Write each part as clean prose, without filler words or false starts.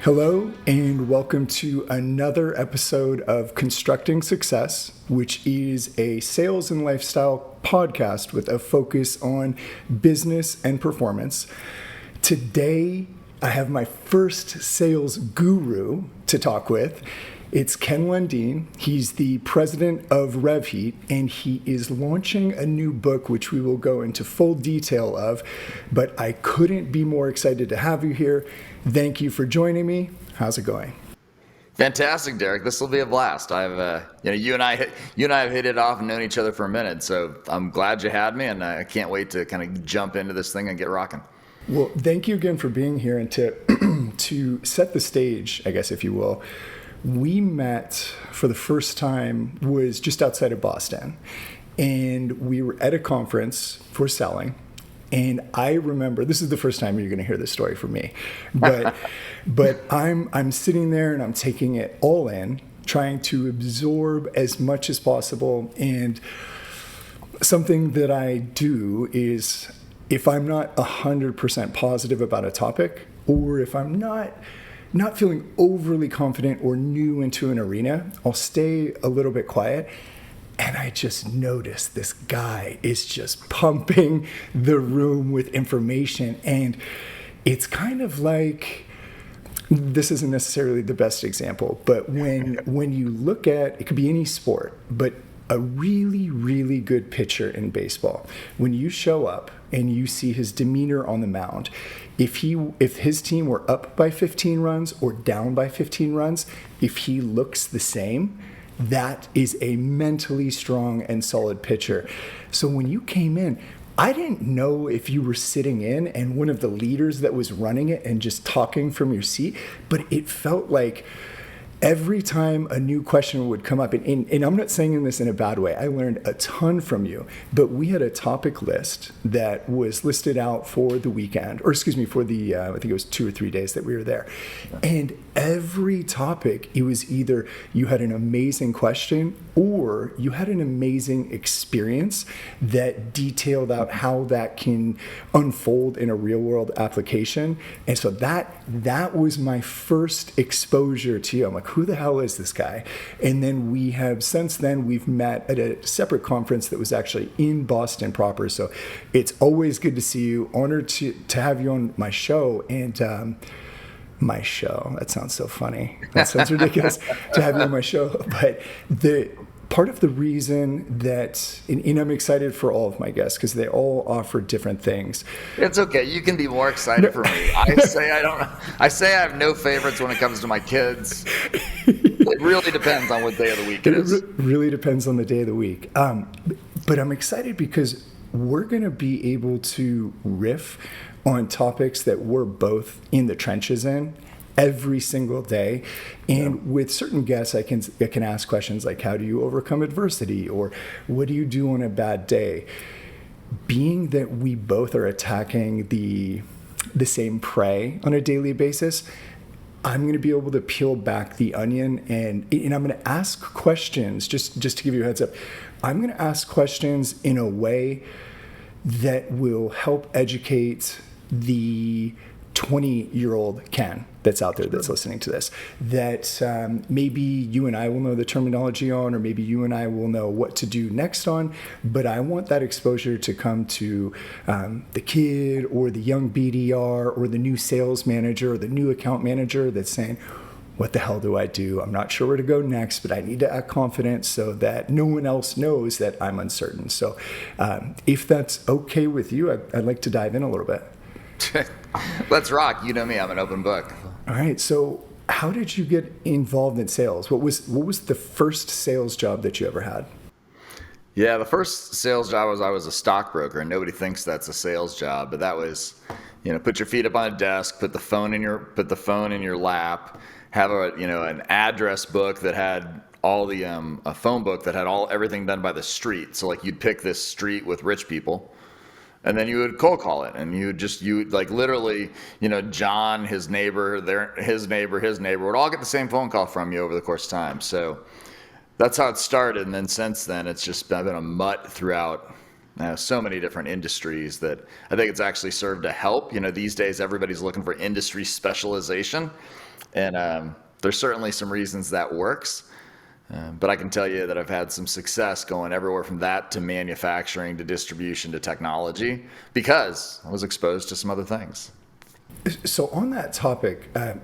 Hello, and welcome to another episode of Constructing Success, which is a sales and lifestyle podcast with a focus on business and performance. Today, I have my first sales guru to talk with. It's Ken Lundin. He's the president of RevHeat, and he is launching a new book, which we will go into full detail of. But I couldn't be more excited to have you here. Thank you for joining me. How's it going? Fantastic, Derek. This will be a blast. You and I have hit it off and known each other for a minute, so I'm glad you had me, and I can't wait to kind of jump into this thing and get rocking. Well, thank you again for being here, and to set the stage, I guess, if you will. We met for the first time was just outside of Boston, and we were at a conference for selling. And I remember, this is the first time you're going to hear this story from me, but I'm sitting there and I'm taking it all in, trying to absorb as much as possible. And something that I do is, if I'm not 100% positive about a topic, or if I'm not feeling overly confident or new into an arena, I'll stay a little bit quiet. And I just noticed this guy is just pumping the room with information. And it's kind of like, this isn't necessarily the best example, but when you look at, it could be any sport, but a really, really good pitcher in baseball, when you show up and you see his demeanor on the mound, if his team were up by 15 runs or down by 15 runs, if he looks the same, that is a mentally strong and solid pitcher. So when you came in, I didn't know if you were sitting in and one of the leaders that was running it and just talking from your seat, but it felt like every time a new question would come up, and I'm not saying this in a bad way, I learned a ton from you, but we had a topic list that was listed out for the weekend, or excuse me, for the, I think it was 2 or 3 days that we were there. And every topic, it was either you had an amazing question or you had an amazing experience that detailed out how that can unfold in a real world application. And so that was my first exposure to you. I'm like, who the hell is this guy? And then since then we've met at a separate conference that was actually in Boston proper. So it's always good to see you. Honored to have you on my show. And my show, that sounds so funny. That sounds ridiculous to have you on my show. But the part of the reason that, and I'm excited for all of my guests because they all offer different things. It's okay. You can be more excited for me. I say I have no favorites when it comes to my kids. It really depends on what day of the week it is. It really depends on the day of the week. But I'm excited because we're going to be able to riff on topics that we're both in the trenches in every single day. And with certain guests, I can ask questions like, how do you overcome adversity? Or what do you do on a bad day? Being that we both are attacking the same prey on a daily basis, I'm going to be able to peel back the onion and I'm going to ask questions, just to give you a heads up, I'm going to ask questions in a way that will help educate the 20-year-old Ken that's out there that's listening to this, that maybe you and I will know the terminology on, or maybe you and I will know what to do next on, but I want that exposure to come to the kid or the young BDR or the new sales manager or the new account manager that's saying, what the hell do I do? I'm not sure where to go next, but I need to act confident so that no one else knows that I'm uncertain. So if that's okay with you, I'd like to dive in a little bit. Let's rock. You know me, I'm an open book. All right. So how did you get involved in sales? What was the first sales job that you ever had? Yeah, the first sales job was I was a stockbroker, and nobody thinks that's a sales job, but that was, put your feet up on a desk, put the phone in your lap, have an address book that had all the a phone book that had everything done by the street. So like you'd pick this street with rich people. And then you would cold call it, and you like literally, John, his neighbor, his neighbor would all get the same phone call from you over the course of time. So that's how it started. And then since then, it's just been a mutt throughout so many different industries that I think it's actually served to help. These days everybody's looking for industry specialization. And there's certainly some reasons that works. But I can tell you that I've had some success going everywhere from that to manufacturing to distribution to technology because I was exposed to some other things. So on that topic, and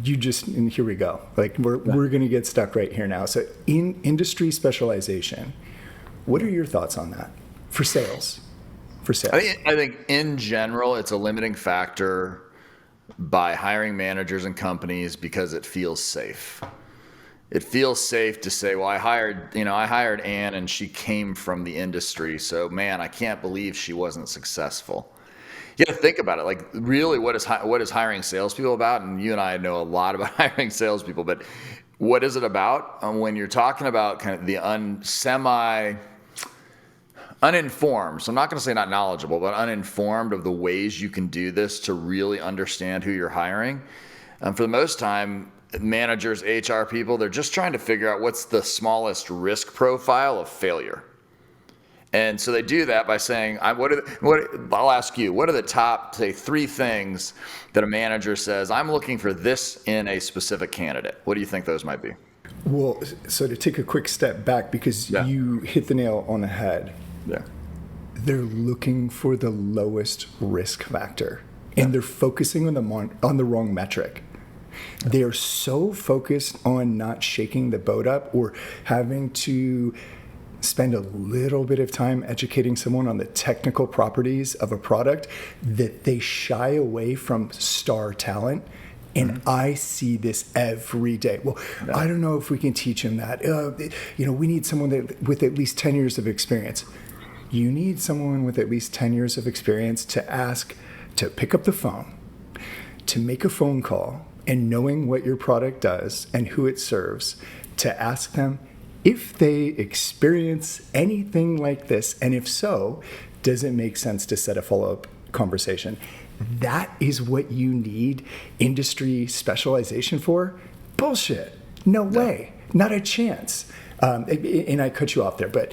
here we go. Like we're going to get stuck right here now. So in industry specialization, what are your thoughts on that for sales? I think in general, it's a limiting factor by hiring managers and companies because it feels safe. It feels safe to say, well, I hired Ann and she came from the industry. So man, I can't believe she wasn't successful. You got to think about it. Like really, what is hiring salespeople about? And you and I know a lot about hiring salespeople, but what is it about? When you're talking about kind of the uninformed, so I'm not going to say not knowledgeable, but uninformed of the ways you can do this to really understand who you're hiring. For the most time, managers, HR people, they're just trying to figure out what's the smallest risk profile of failure. And so they do that by saying, I'll ask you, what are the top, say, 3 things that a manager says, I'm looking for this in a specific candidate? What do you think those might be? Well, so to take a quick step back, because you hit the nail on the head. Yeah. They're looking for the lowest risk factor, and they're focusing on the wrong metric. They're so focused on not shaking the boat up or having to spend a little bit of time educating someone on the technical properties of a product that they shy away from star talent. And I see this every day. Well, I don't know if we can teach him that. We need someone with at least 10 years of experience. You need someone with at least 10 years of experience to pick up the phone, to make a phone call, and knowing what your product does and who it serves, to ask them if they experience anything like this, and if so, does it make sense to set a follow-up conversation? That is what you need industry specialization for? Bullshit. No way. Not a chance. And I cut you off there, but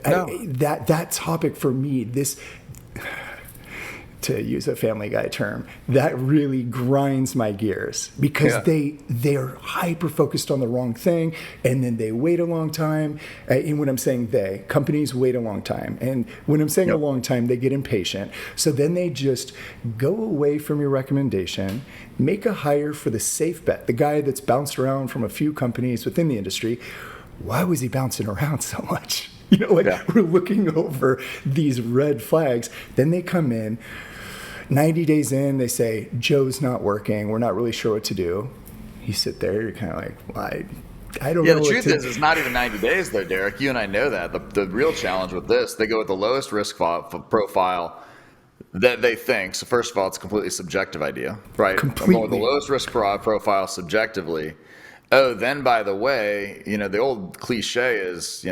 no. That topic for me, this, to use a Family Guy term, that really grinds my gears because they're hyper focused on the wrong thing, and then they wait a long time. And when I'm saying companies wait a long time, and when I'm saying a long time, they get impatient. So then they just go away from your recommendation, make a hire for the safe bet, the guy that's bounced around from a few companies within the industry. Why was he bouncing around so much? We're looking over these red flags. Then they come in. 90 days in, they say, Joe's not working. We're not really sure what to do. You sit there, you're kind of like, well, I don't know. Yeah, the truth is, it's not even 90 days though, Derek. You and I know that. The real challenge with this, they go with the lowest risk profile that they think. So first of all, it's a completely subjective idea, right? Completely. The lowest risk profile subjectively. Oh, then by the way, the old cliche is,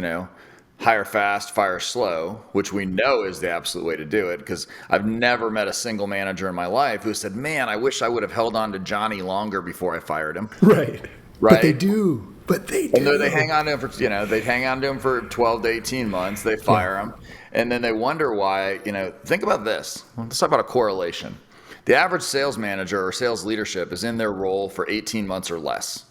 hire fast, fire slow, which we know is the absolute way to do it, because I've never met a single manager in my life who said, man, I wish I would have held on to Johnny longer before I fired him. Right. But they do. And they hang on to him for 12 to 18 months. They fire him. And then they wonder why, think about this. Let's talk about a correlation. The average sales manager or sales leadership is in their role for 18 months or less.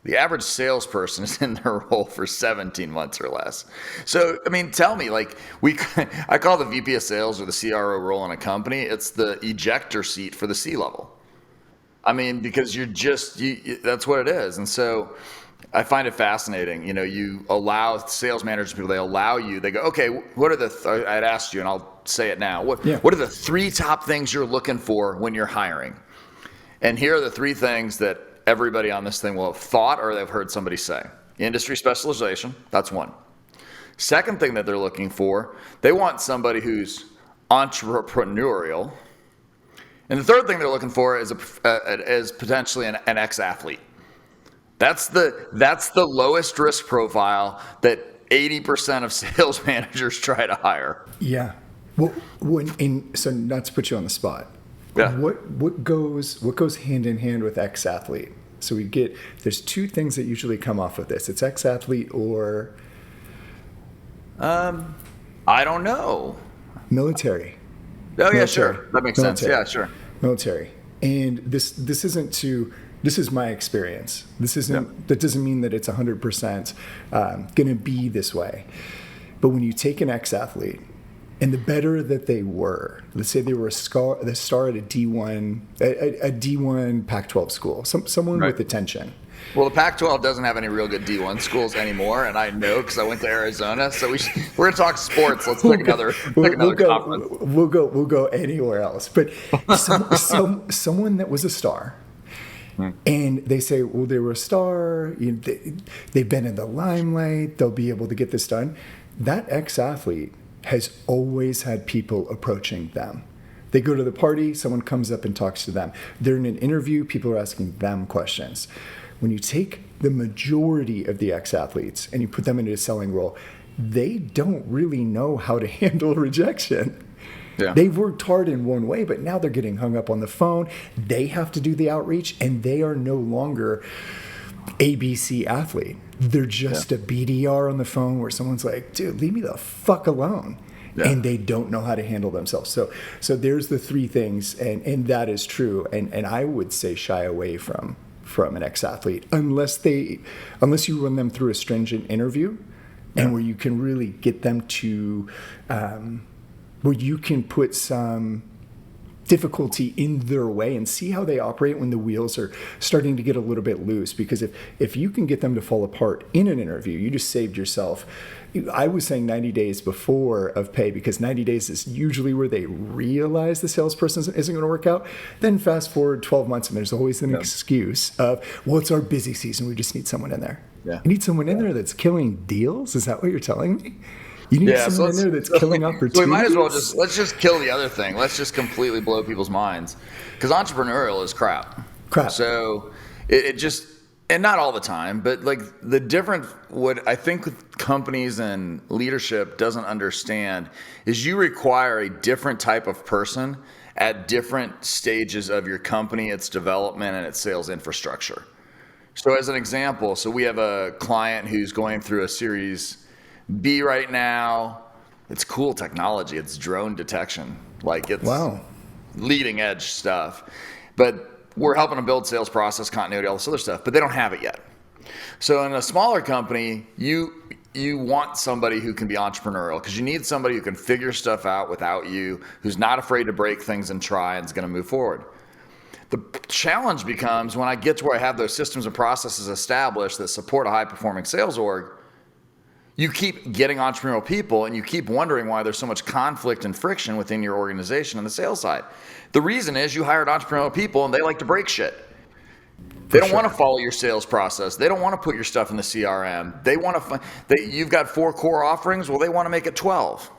The average salesperson is in their role for 17 months or less. So, tell me, I call the VP of sales or the CRO role in a company, it's the ejector seat for the C-level. Because that's what it is. And so I find it fascinating. You allow sales managers, they allow you, they go, okay, what are I'd asked you, and I'll say it now. What are the 3 top things you're looking for when you're hiring? And here are the 3 things that everybody on this thing will have thought or they've heard somebody say. Industry specialization, that's one. Second thing that they're looking for, they want somebody who's entrepreneurial. And the third thing they're looking for is potentially an ex-athlete. That's the lowest risk profile that 80% of sales managers try to hire. Yeah. Well, so not to put you on the spot. Yeah. What goes hand in hand with ex-athlete? So there's 2 things that usually come off of this. It's ex-athlete or I don't know. Military. Oh yeah, sure. That makes sense. Yeah, sure. Military. And this is my experience. This isn't, that doesn't mean that it's 100% going to be this way. But when you take an ex-athlete, and the better that they were, let's say they were the star at a D1 Pac-12 school, someone with attention. Well, the Pac-12 doesn't have any real good D1 schools anymore, and I know because I went to Arizona. So we're going to talk sports. Let's pick another conference. We'll go anywhere else. But someone that was a star, and they say, well, they were a star. They've been in the limelight. They'll be able to get this done. That ex-athlete has always had people approaching them. They go to the party, someone comes up and talks to them. They're in an interview, people are asking them questions. When you take the majority of the ex-athletes and you put them into a selling role, they don't really know how to handle rejection. Yeah. They've worked hard in one way, but now they're getting hung up on the phone. They have to do the outreach, and they are no longer ABC athlete. They're just a BDR on the phone where someone's like, dude, leave me the fuck alone. Yeah. And they don't know how to handle themselves. So there's the three things, and that is true. And I would say shy away from an ex-athlete unless you run them through a stringent interview and where you can really get them to where you can put some difficulty in their way and see how they operate when the wheels are starting to get a little bit loose. Because if you can get them to fall apart in an interview, you just saved yourself. I was saying 90 days before of pay because 90 days is usually where they realize the salesperson isn't going to work out. Then fast forward 12 months and there's always an excuse of, well, it's our busy season. We just need someone in there. Yeah. You need someone in there that's killing deals? Is that what you're telling me? You need someone in there that's killing opportunities. So we might as well let's just kill the other thing. Let's just completely blow people's minds, because entrepreneurial is crap. So it just, and not all the time, but like what I think companies and leadership doesn't understand is you require a different type of person at different stages of your company, its development, and its sales infrastructure. So as an example, we have a client who's going through a Series B right now. It's cool technology. It's drone detection. Like it's leading edge stuff. But we're helping them build sales process, continuity, all this other stuff, but they don't have it yet. So in a smaller company, you want somebody who can be entrepreneurial, because you need somebody who can figure stuff out without you, who's not afraid to break things and try and is going to move forward. The challenge becomes when I get to where I have those systems and processes established that support a high-performing sales org, you keep getting entrepreneurial people and you keep wondering why there's so much conflict and friction within your organization on the sales side. The reason is you hired entrepreneurial people and they like to break shit. They don't want to follow your sales process. They don't want to put your stuff in the CRM. They want to you've got 4 core offerings. Well, they want to make it 12.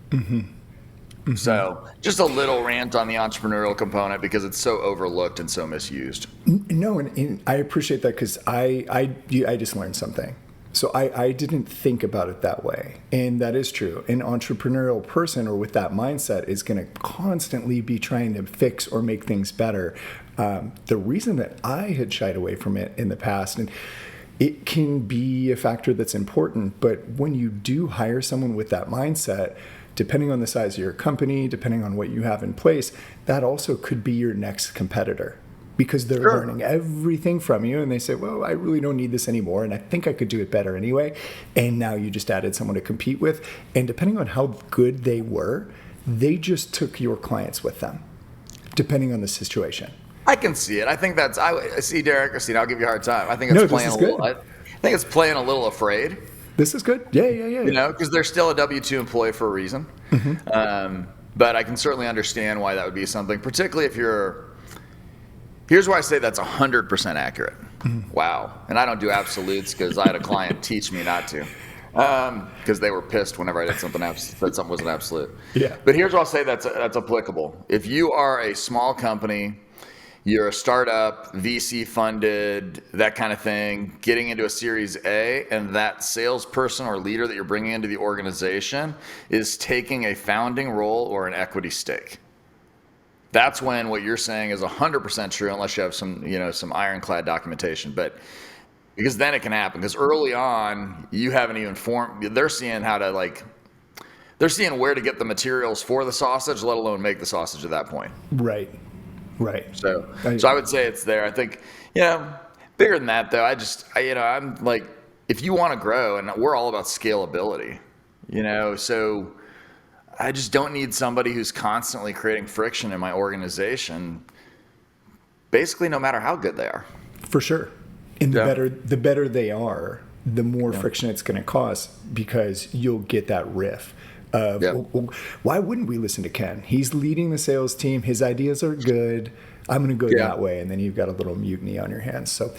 Mm-hmm. Mm-hmm. So just a little rant on the entrepreneurial component because it's so overlooked and so misused. No, and I appreciate that because I just learned something. So I didn't think about it that way. And that is true. An entrepreneurial person or with that mindset is going to constantly be trying to fix or make things better. The reason that I had shied away from it in the past, and it can be a factor that's important, but when you do hire someone with that mindset, depending on the size of your company, depending on what you have in place, that also could be your next competitor. Because they're learning everything from you and they say, well, I really don't need this anymore and I think I could do it better anyway. And now you just added someone to compete with. And depending on how good they were, they just took your clients with them, depending on the situation. I can see it. I think I see Derek. I'll give you a hard time. I think it's playing a little. I think it's playing a little afraid. This is good. Yeah. You know, because they're still a W-2 employee for a reason. Mm-hmm. But I can certainly understand why that would be something, particularly if you're. Here's why I say that's 100% accurate. Mm-hmm. Wow. And I don't do absolutes because I had a client teach me not to, because they were pissed whenever I did something that something was an absolute. Yeah. But here's what I'll say that's applicable. If you are a small company, you're a startup, VC funded, that kind of thing, getting into a Series A, and that salesperson or leader that you're bringing into the organization is taking a founding role or an equity stake. That's when what you're saying is 100% true, unless you have some ironclad documentation. But because then it can happen. Because early on, you haven't even formed. They're seeing where to get the materials for the sausage, let alone make the sausage at that point. Right. Right. So I would say it's there. I think, bigger than that though, I'm like, if you want to grow, and we're all about scalability, so I just don't need somebody who's constantly creating friction in my organization, basically no matter how good they are. For sure. And the better they are, the more friction it's going to cause, because you'll get that riff of, well, why wouldn't we listen to Ken? He's leading the sales team. His ideas are good. I'm going to go that way. And then you've got a little mutiny on your hands. So,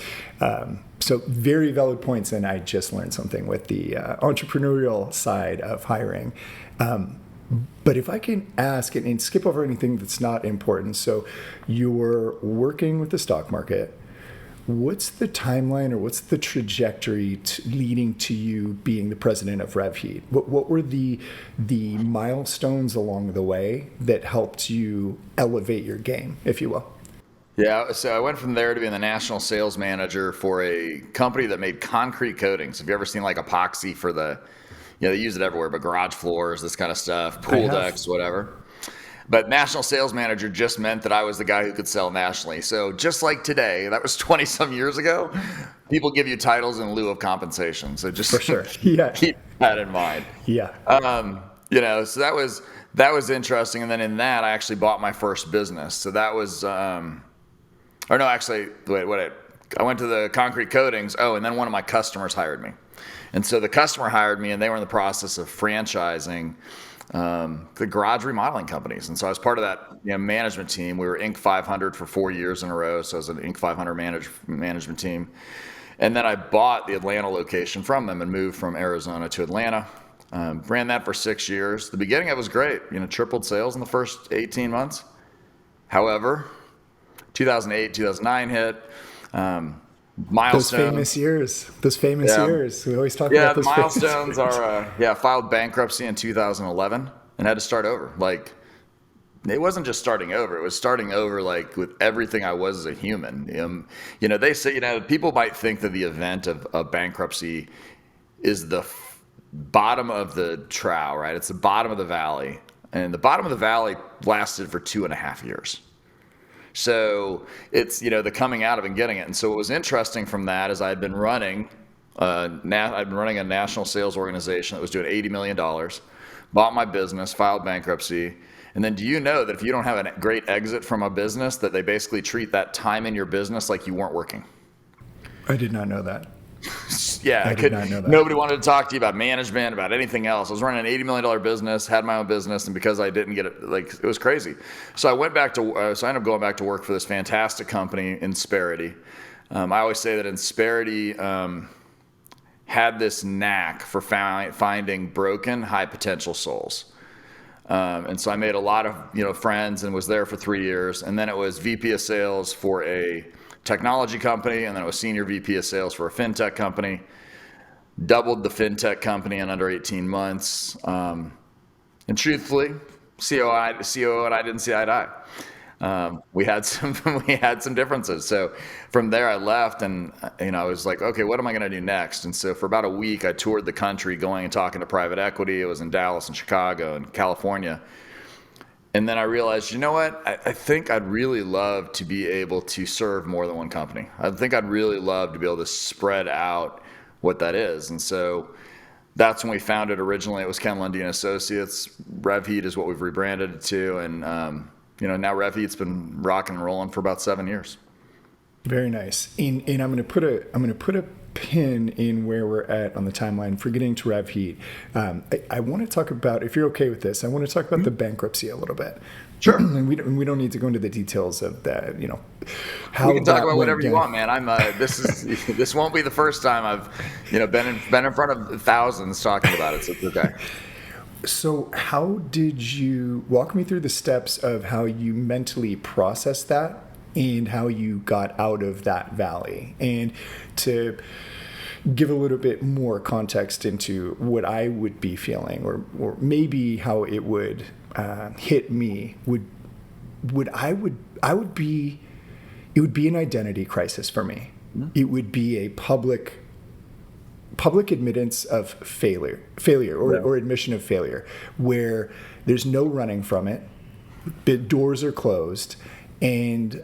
so very valid points. And I just learned something with the entrepreneurial side of hiring. But if I can ask and skip over anything that's not important. So you're working with the stock market. What's the timeline, or what's the trajectory leading to you being the president of RevHeat? What were the milestones along the way that helped you elevate your game, if you will? Yeah, so I went from there to being the national sales manager for a company that made concrete coatings. Have you ever seen like epoxy for they use it everywhere, but garage floors, this kind of stuff, pool decks, whatever. But national sales manager just meant that I was the guy who could sell nationally. So just like today, that was 20 some years ago, people give you titles in lieu of compensation. So just for sure. Keep that in mind. Yeah. So that was interesting. And then in that, I actually bought my first business. So that was, I went to the concrete coatings. Oh, and then one of my customers hired me. And so the customer hired me, and they were in the process of franchising the garage remodeling companies. And so I was part of that management team. We were Inc. 500 for 4 years in a row. So I was an Inc. 500 management team. And then I bought the Atlanta location from them and moved from Arizona to Atlanta. Ran that for 6 years. The beginning, it was great. Tripled sales in the first 18 months. However, 2008, 2009 hit. Milestones. Those famous years. We always talk about those milestones are, filed bankruptcy in 2011 and had to start over. Like, it wasn't just starting over. It was starting over, like, with everything I was as a human. They say, people might think that the event of bankruptcy is the bottom of the trough, right? It's the bottom of the valley. And the bottom of the valley lasted for 2.5 years. So it's, the coming out of and getting it. And so what was interesting from that is I'd been running a national sales organization that was doing $80 million, bought my business, filed bankruptcy. And then do you know that if you don't have a great exit from a business, that they basically treat that time in your business like you weren't working? I did not know that. I did not know that. Nobody wanted to talk to you about management, about anything else. I was running an $80 million business, had my own business, and because I didn't get it, it was crazy. So I ended up going back to work for this fantastic company, Insperity. I always say that Insperity had this knack for finding broken, high potential souls. And so I made a lot of friends and was there for 3 years. And then it was VP of sales for a technology company, and then it was senior VP of sales for a fintech company. Doubled the fintech company in under 18 months. And truthfully, COO and I didn't see eye to eye. We had some differences. So from there I left, and I was like, okay, what am I going to do next? And so for about a week I toured the country going and talking to private equity. It was in Dallas and Chicago and California. And then I realized, you know what? I think I'd really love to be able to serve more than one company. I think I'd really love to be able to spread out what that is. And so that's when we founded originally. It was Ken Lundin Associates. RevHeat is what we've rebranded it to. And, now RevHeat's been rocking and rolling for about 7 years. Very nice. And I'm going to put a pin in where we're at on the timeline for getting to RevHeat. I want to talk about, if you're okay with this, I want to talk about the bankruptcy a little bit. Sure. And we don't need to go into the details of that. How we can talk about whatever you want, man. This won't be the first time I've been in front of thousands talking about it. So it's okay. So how did you walk me through the steps of how you mentally processed that and how you got out of that valley? And to give a little bit more context into what I would be feeling, or maybe how it would hit me, it would be an identity crisis for me. Mm-hmm. It would be a public admittance of failure or admission of failure, where there's no running from it. The doors are closed, And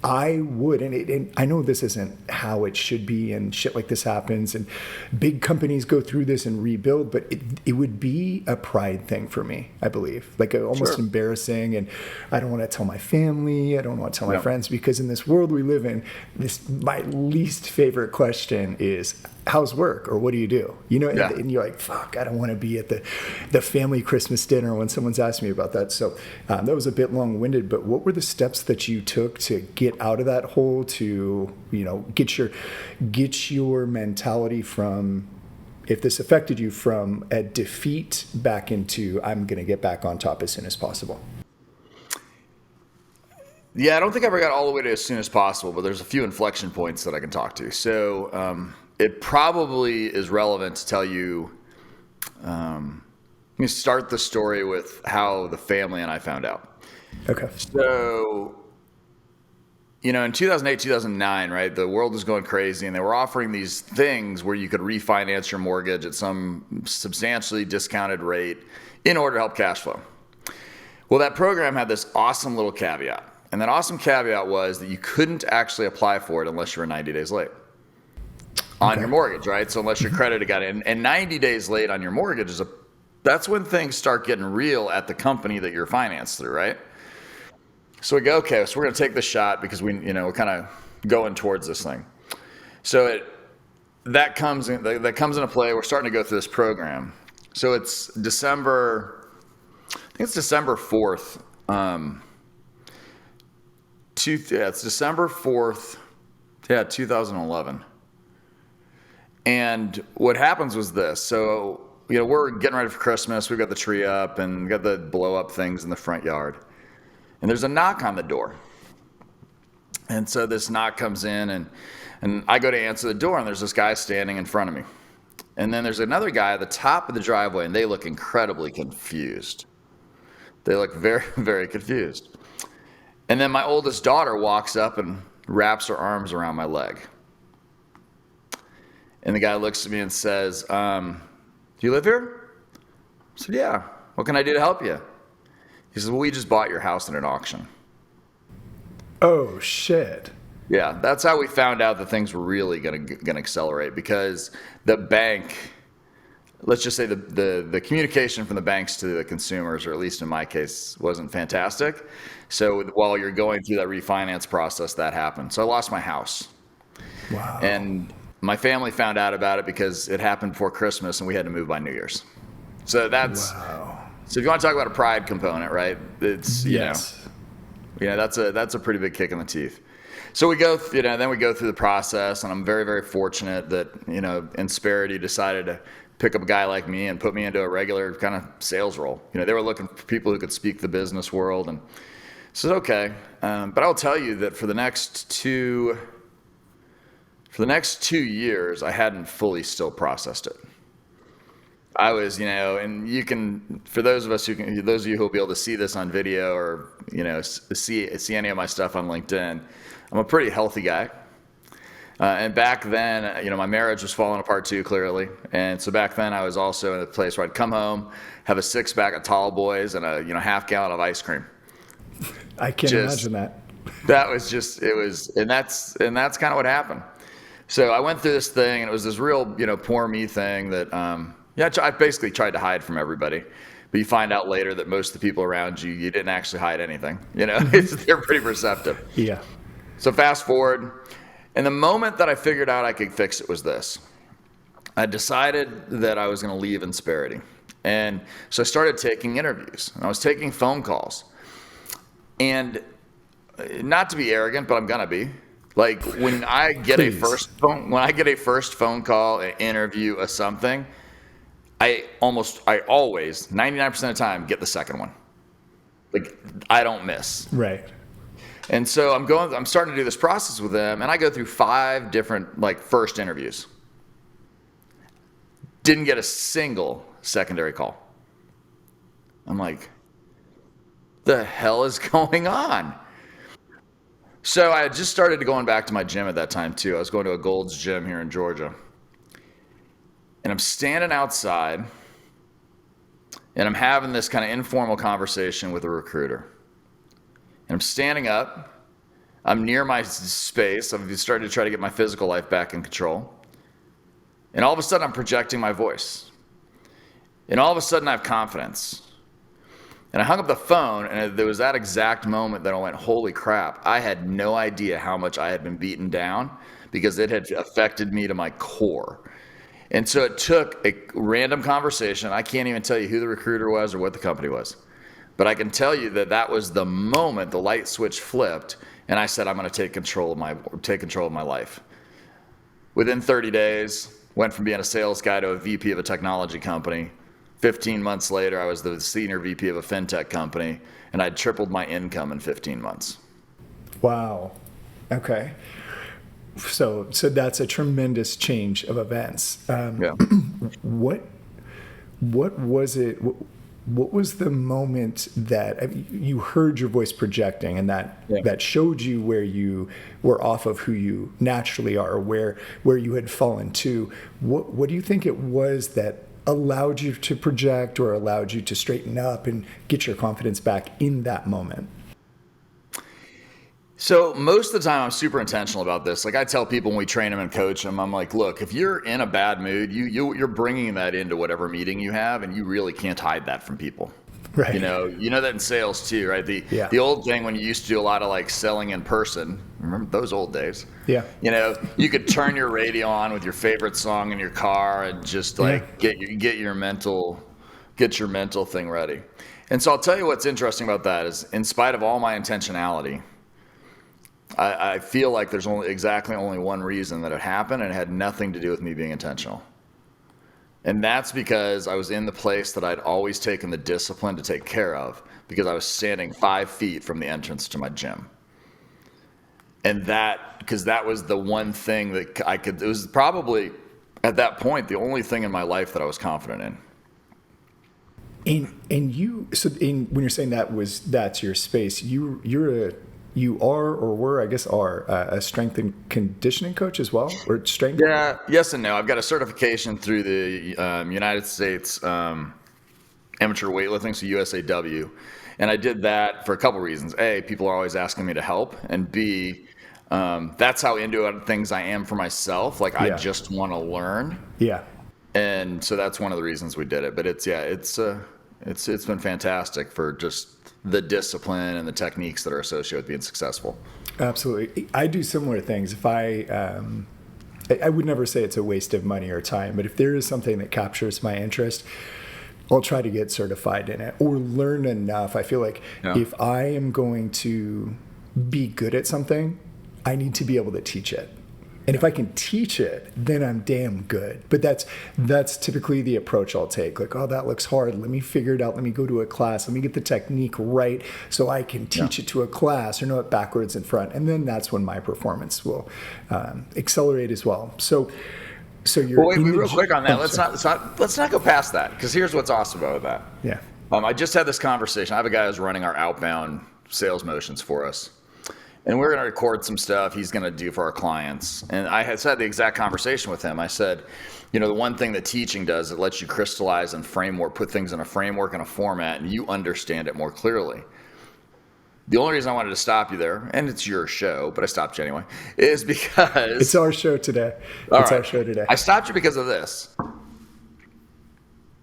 I would, and I know this isn't how it should be, and shit like this happens, and big companies go through this and rebuild, but it would be a pride thing for me, I believe. Like almost Sure. embarrassing, and I don't want to tell my family, I don't want to tell my Yeah. friends, because in this world we live in, my least favorite question is, how's work, or what do you do? You know, Yeah. and you're like, fuck, I don't want to be at the family Christmas dinner when someone's asked me about that. So that was a bit long-winded, but what were the steps that you took to get out of that hole, to, you know, get your mentality from, if this affected you, from a defeat back into, I'm going to get back on top as soon as possible? Yeah, I don't think I ever got all the way to as soon as possible, but there's a few inflection points that I can talk to. So it probably is relevant to tell you. Let me start the story with how the family and I found out. Okay. So, you know, in 2008, 2009, right, the world was going crazy, and they were offering these things where you could refinance your mortgage at some substantially discounted rate in order to help cash flow. Well, that program had this awesome little caveat. And that awesome caveat was that you couldn't actually apply for it unless you were 90 days late on your mortgage, right? So unless your credit had got in, and 90 days late on your mortgage that's when things start getting real at the company that you're financed through, right? So we go, okay, so we're going to take this shot because we're kind of going towards this thing. So that comes into play. We're starting to go through this program. So it's December 4th. It's December 4th, 2011. And what happens was this. So, you know, we're getting ready for Christmas. We've got the tree up and we've got the blow up things in the front yard. And there's a knock on the door. And so this knock comes in, and I go to answer the door, and there's this guy standing in front of me. And then there's another guy at the top of the driveway, and they look incredibly confused. They look very, very confused. And then my oldest daughter walks up and wraps her arms around my leg. And the guy looks at me and says, do you live here? I said, yeah. What can I do to help you? He says, well, we just bought your house in an auction. Oh, shit. Yeah, that's how we found out that things were really going to accelerate, because the bank, let's just say the communication from the banks to the consumers, or at least in my case, wasn't fantastic. So while you're going through that refinance process, that happened. So I lost my house. Wow. And my family found out about it because it happened before Christmas and we had to move by New Year's. So Wow. So if you want to talk about a pride component, right? It's, Yes. that's a pretty big kick in the teeth. So we go, then we go through the process, and I'm very, very fortunate that, Insperity decided to pick up a guy like me and put me into a regular kind of sales role. They were looking for people who could speak the business world, and so okay. But I'll tell you that for the next 2 years, I hadn't fully still processed it. I was, and you can, for those of you who will be able to see this on video, or, see any of my stuff on LinkedIn, I'm a pretty healthy guy. And back then, my marriage was falling apart too, clearly. And so back then I was also in a place where I'd come home, have a 6-pack of Tall Boys and a, half gallon of ice cream. I can't imagine that. That was just, and that's kind of what happened. So I went through this thing, and it was this real, poor me thing that, I basically tried to hide from everybody. But you find out later that most of the people around you didn't actually hide anything. They're pretty perceptive. Yeah. So fast forward, and the moment that I figured out I could fix it was this. I decided that I was going to leave Insperity. And so I started taking interviews, and I was taking phone calls. And not to be arrogant, but I'm going to be. Like, when I get a first phone call, an interview, or something, I always, 99% of the time, get the second one. Like, I don't miss. Right. And so I'm starting to do this process with them, and I go through 5 different, first interviews. Didn't get a single secondary call. I'm like, the hell is going on? So I had just started going back to my gym at that time too. I was going to a Gold's Gym here in Georgia. And I'm standing outside, and I'm having this kind of informal conversation with a recruiter. and I'm standing up. I'm near my space. I've started to try to get my physical life back in control. And all of a sudden, I'm projecting my voice. And all of a sudden, I have confidence. And I hung up the phone, and there was that exact moment that I went, holy crap, I had no idea how much I had been beaten down because it had affected me to my core. And so it took a random conversation. I can't even tell you who the recruiter was or what the company was. But I can tell you that that was the moment the light switch flipped, and I said, I'm going to take control of my life. Within 30 days, went from being a sales guy to a VP of a technology company. 15 months later, I was the senior VP of a fintech company, and I'd tripled my income in 15 months. Wow. Okay. So that's a tremendous change of events. Yeah. What was it? What was the moment that you heard your voice projecting, and that showed you where you were off of who you naturally are, or where you had fallen to? What do you think it was that allowed you to project, or allowed you to straighten up and get your confidence back in that moment? So most of the time, I'm super intentional about this. Like I tell people when we train them and coach them, I'm like, look, if you're in a bad mood, you're bringing that into whatever meeting you have, and you really can't hide that from people. Right. You know that in sales too, right? The old thing when you used to do a lot of like selling in person. Remember those old days? Yeah. You know, you could turn your radio on with your favorite song in your car and just like get your mental thing ready. And so I'll tell you what's interesting about that is, in spite of all my intentionality, I feel like there's only one reason that it happened, and it had nothing to do with me being intentional. And that's because I was in the place that I'd always taken the discipline to take care of, because I was standing 5 feet from the entrance to my gym. And because that was the one thing that it was probably at that point the only thing in my life that I was confident in. And when you're saying that's your space, you are or were, I guess, a strength and conditioning coach as well, or strength? Yeah, yes and no. I've got a certification through the United States Amateur Weightlifting, so USAW, and I did that for a couple reasons. A, people are always asking me to help, and B, that's how into things I am for myself. Like I just want to learn. Yeah. And so that's one of the reasons we did it. But it's been fantastic for just the discipline and the techniques that are associated with being successful. Absolutely. I do similar things. If I would never say it's a waste of money or time, but if there is something that captures my interest, I'll try to get certified in it or learn enough. I feel like if I am going to be good at something, I need to be able to teach it. And if I can teach it, then I'm damn good. But that's typically the approach I'll take. Like, oh, that looks hard. Let me figure it out. Let me go to a class. Let me get the technique right so I can teach it to a class or know it backwards and front. And then that's when my performance will accelerate as well. So you're wait, real quick on that. Let's not go past that, because here's what's awesome about that. Yeah. I just had this conversation. I have a guy who's running our outbound sales motions for us. And we're going to record some stuff he's going to do for our clients. And I had the exact conversation with him. I said, the one thing that teaching does, it lets you crystallize and put things in a framework and a format, and you understand it more clearly. The only reason I wanted to stop you there, and it's your show, but I stopped you anyway, is because... It's our show today. Our show today. I stopped you because of this.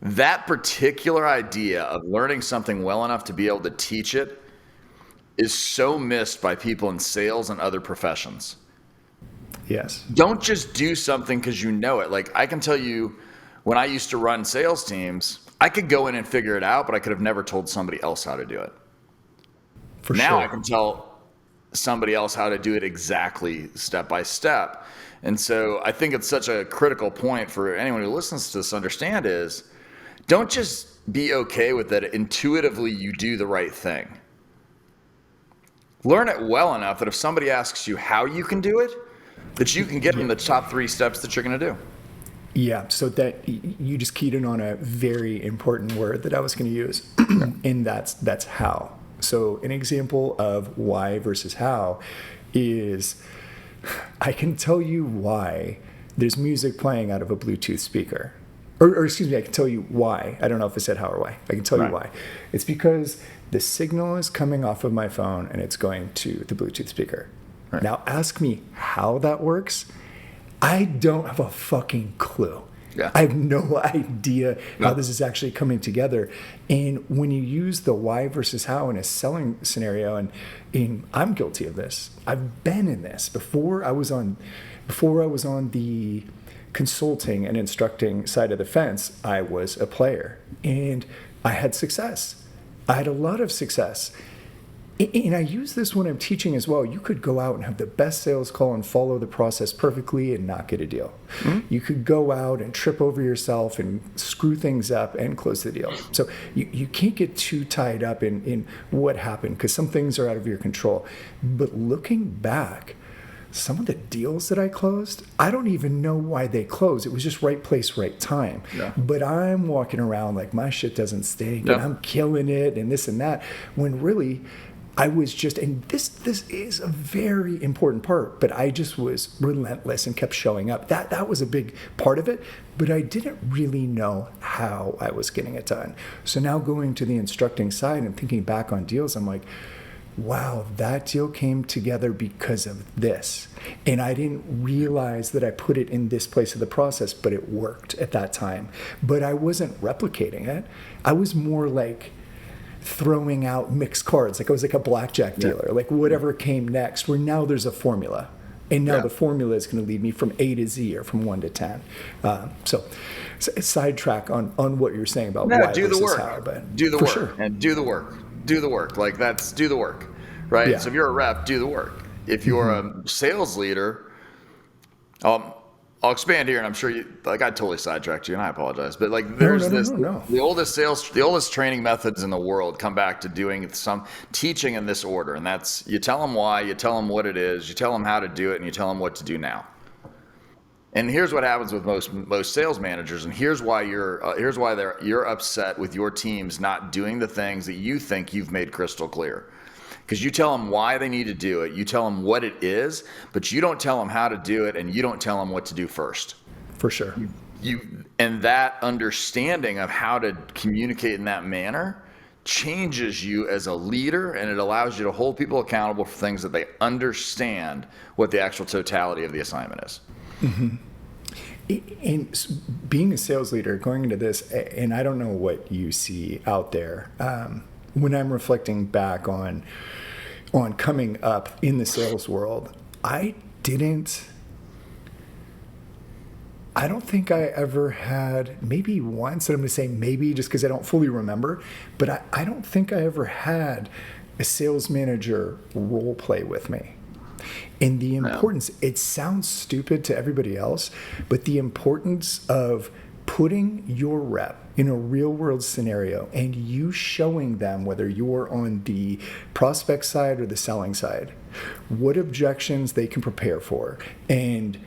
That particular idea of learning something well enough to be able to teach it is so missed by people in sales and other professions. Yes. Don't just do something because you know it. Like I can tell you, when I used to run sales teams, I could go in and figure it out, but I could have never told somebody else how to do it. Now I can tell somebody else how to do it exactly step by step. And so I think it's such a critical point for anyone who listens to this to understand is, don't just be okay with that intuitively you do the right thing. Learn it well enough that if somebody asks you how you can do it, that you can get them the top 3 steps that you're going to do. Yeah, so that you just keyed in on a very important word that I was going to use, and that's how. So an example of why versus how is, I can tell you why there's music playing out of a Bluetooth speaker, or excuse me, I can tell you why. I don't know if I said how or why. I can tell you Right. why. It's because the signal is coming off of my phone and it's going to the Bluetooth speaker. Right. Now, ask me how that works. I don't have a fucking clue. Yeah. I have no idea how No. this is actually coming together. And when you use the why versus how in a selling scenario, and I'm guilty of this. I've been in this before. I was on the consulting and instructing side of the fence. I was a player, and I had success. I had a lot of success. And I use this when I'm teaching as well. You could go out and have the best sales call and follow the process perfectly and not get a deal. You could go out and trip over yourself and screw things up and close the deal. So you can't get too tied up in what happened, because some things are out of your control. But looking back, some of the deals that I closed, I don't even know why they closed. It was just right place, right time. Yeah. But I'm walking around like my shit doesn't stink Yeah. and I'm killing it and this and that, when really I was just, and this is a very important part, but I just was relentless and kept showing up. That was a big part of it, but I didn't really know how I was getting it done. So now going to the instructing side and thinking back on deals, I'm like, wow, that deal came together because of this. And I didn't realize that I put it in this place of the process, but it worked at that time. But I wasn't replicating it. I was more like throwing out mixed cards. Like I was like a blackjack dealer, like whatever came next, where now there's a formula. And now the formula is going to lead me from A to Z or from 1 to 10. So sidetrack on what you're saying about why do the versus work. how. But Do the for work. sure. And do the work. Do the work. Like that's do the work. Right? Yeah. So if you're a rep, do the work. If you're a sales leader, I'll expand here, and I'm sure you, like, I totally sidetracked you, and I apologize. But like, there's No. the oldest training methods in the world come back to doing some teaching in this order, and that's you tell them why, you tell them what it is, you tell them how to do it, and you tell them what to do now. And here's what happens with most sales managers, and here's why you're upset with your teams not doing the things that you think you've made crystal clear. Because you tell them why they need to do it, you tell them what it is, but you don't tell them how to do it, and you don't tell them what to do first. For sure. And that understanding of how to communicate in that manner changes you as a leader, and it allows you to hold people accountable for things that they understand what the actual totality of the assignment is. And being a sales leader, going into this, and I don't know what you see out there, when I'm reflecting back on coming up in the sales world, I don't think I ever had, maybe once, and I'm going to say maybe just because I don't fully remember, but I don't think I ever had a sales manager role play with me. And the importance, it sounds stupid to everybody else, but the importance of putting your rep in a real world scenario and you showing them, whether you're on the prospect side or the selling side, what objections they can prepare for. And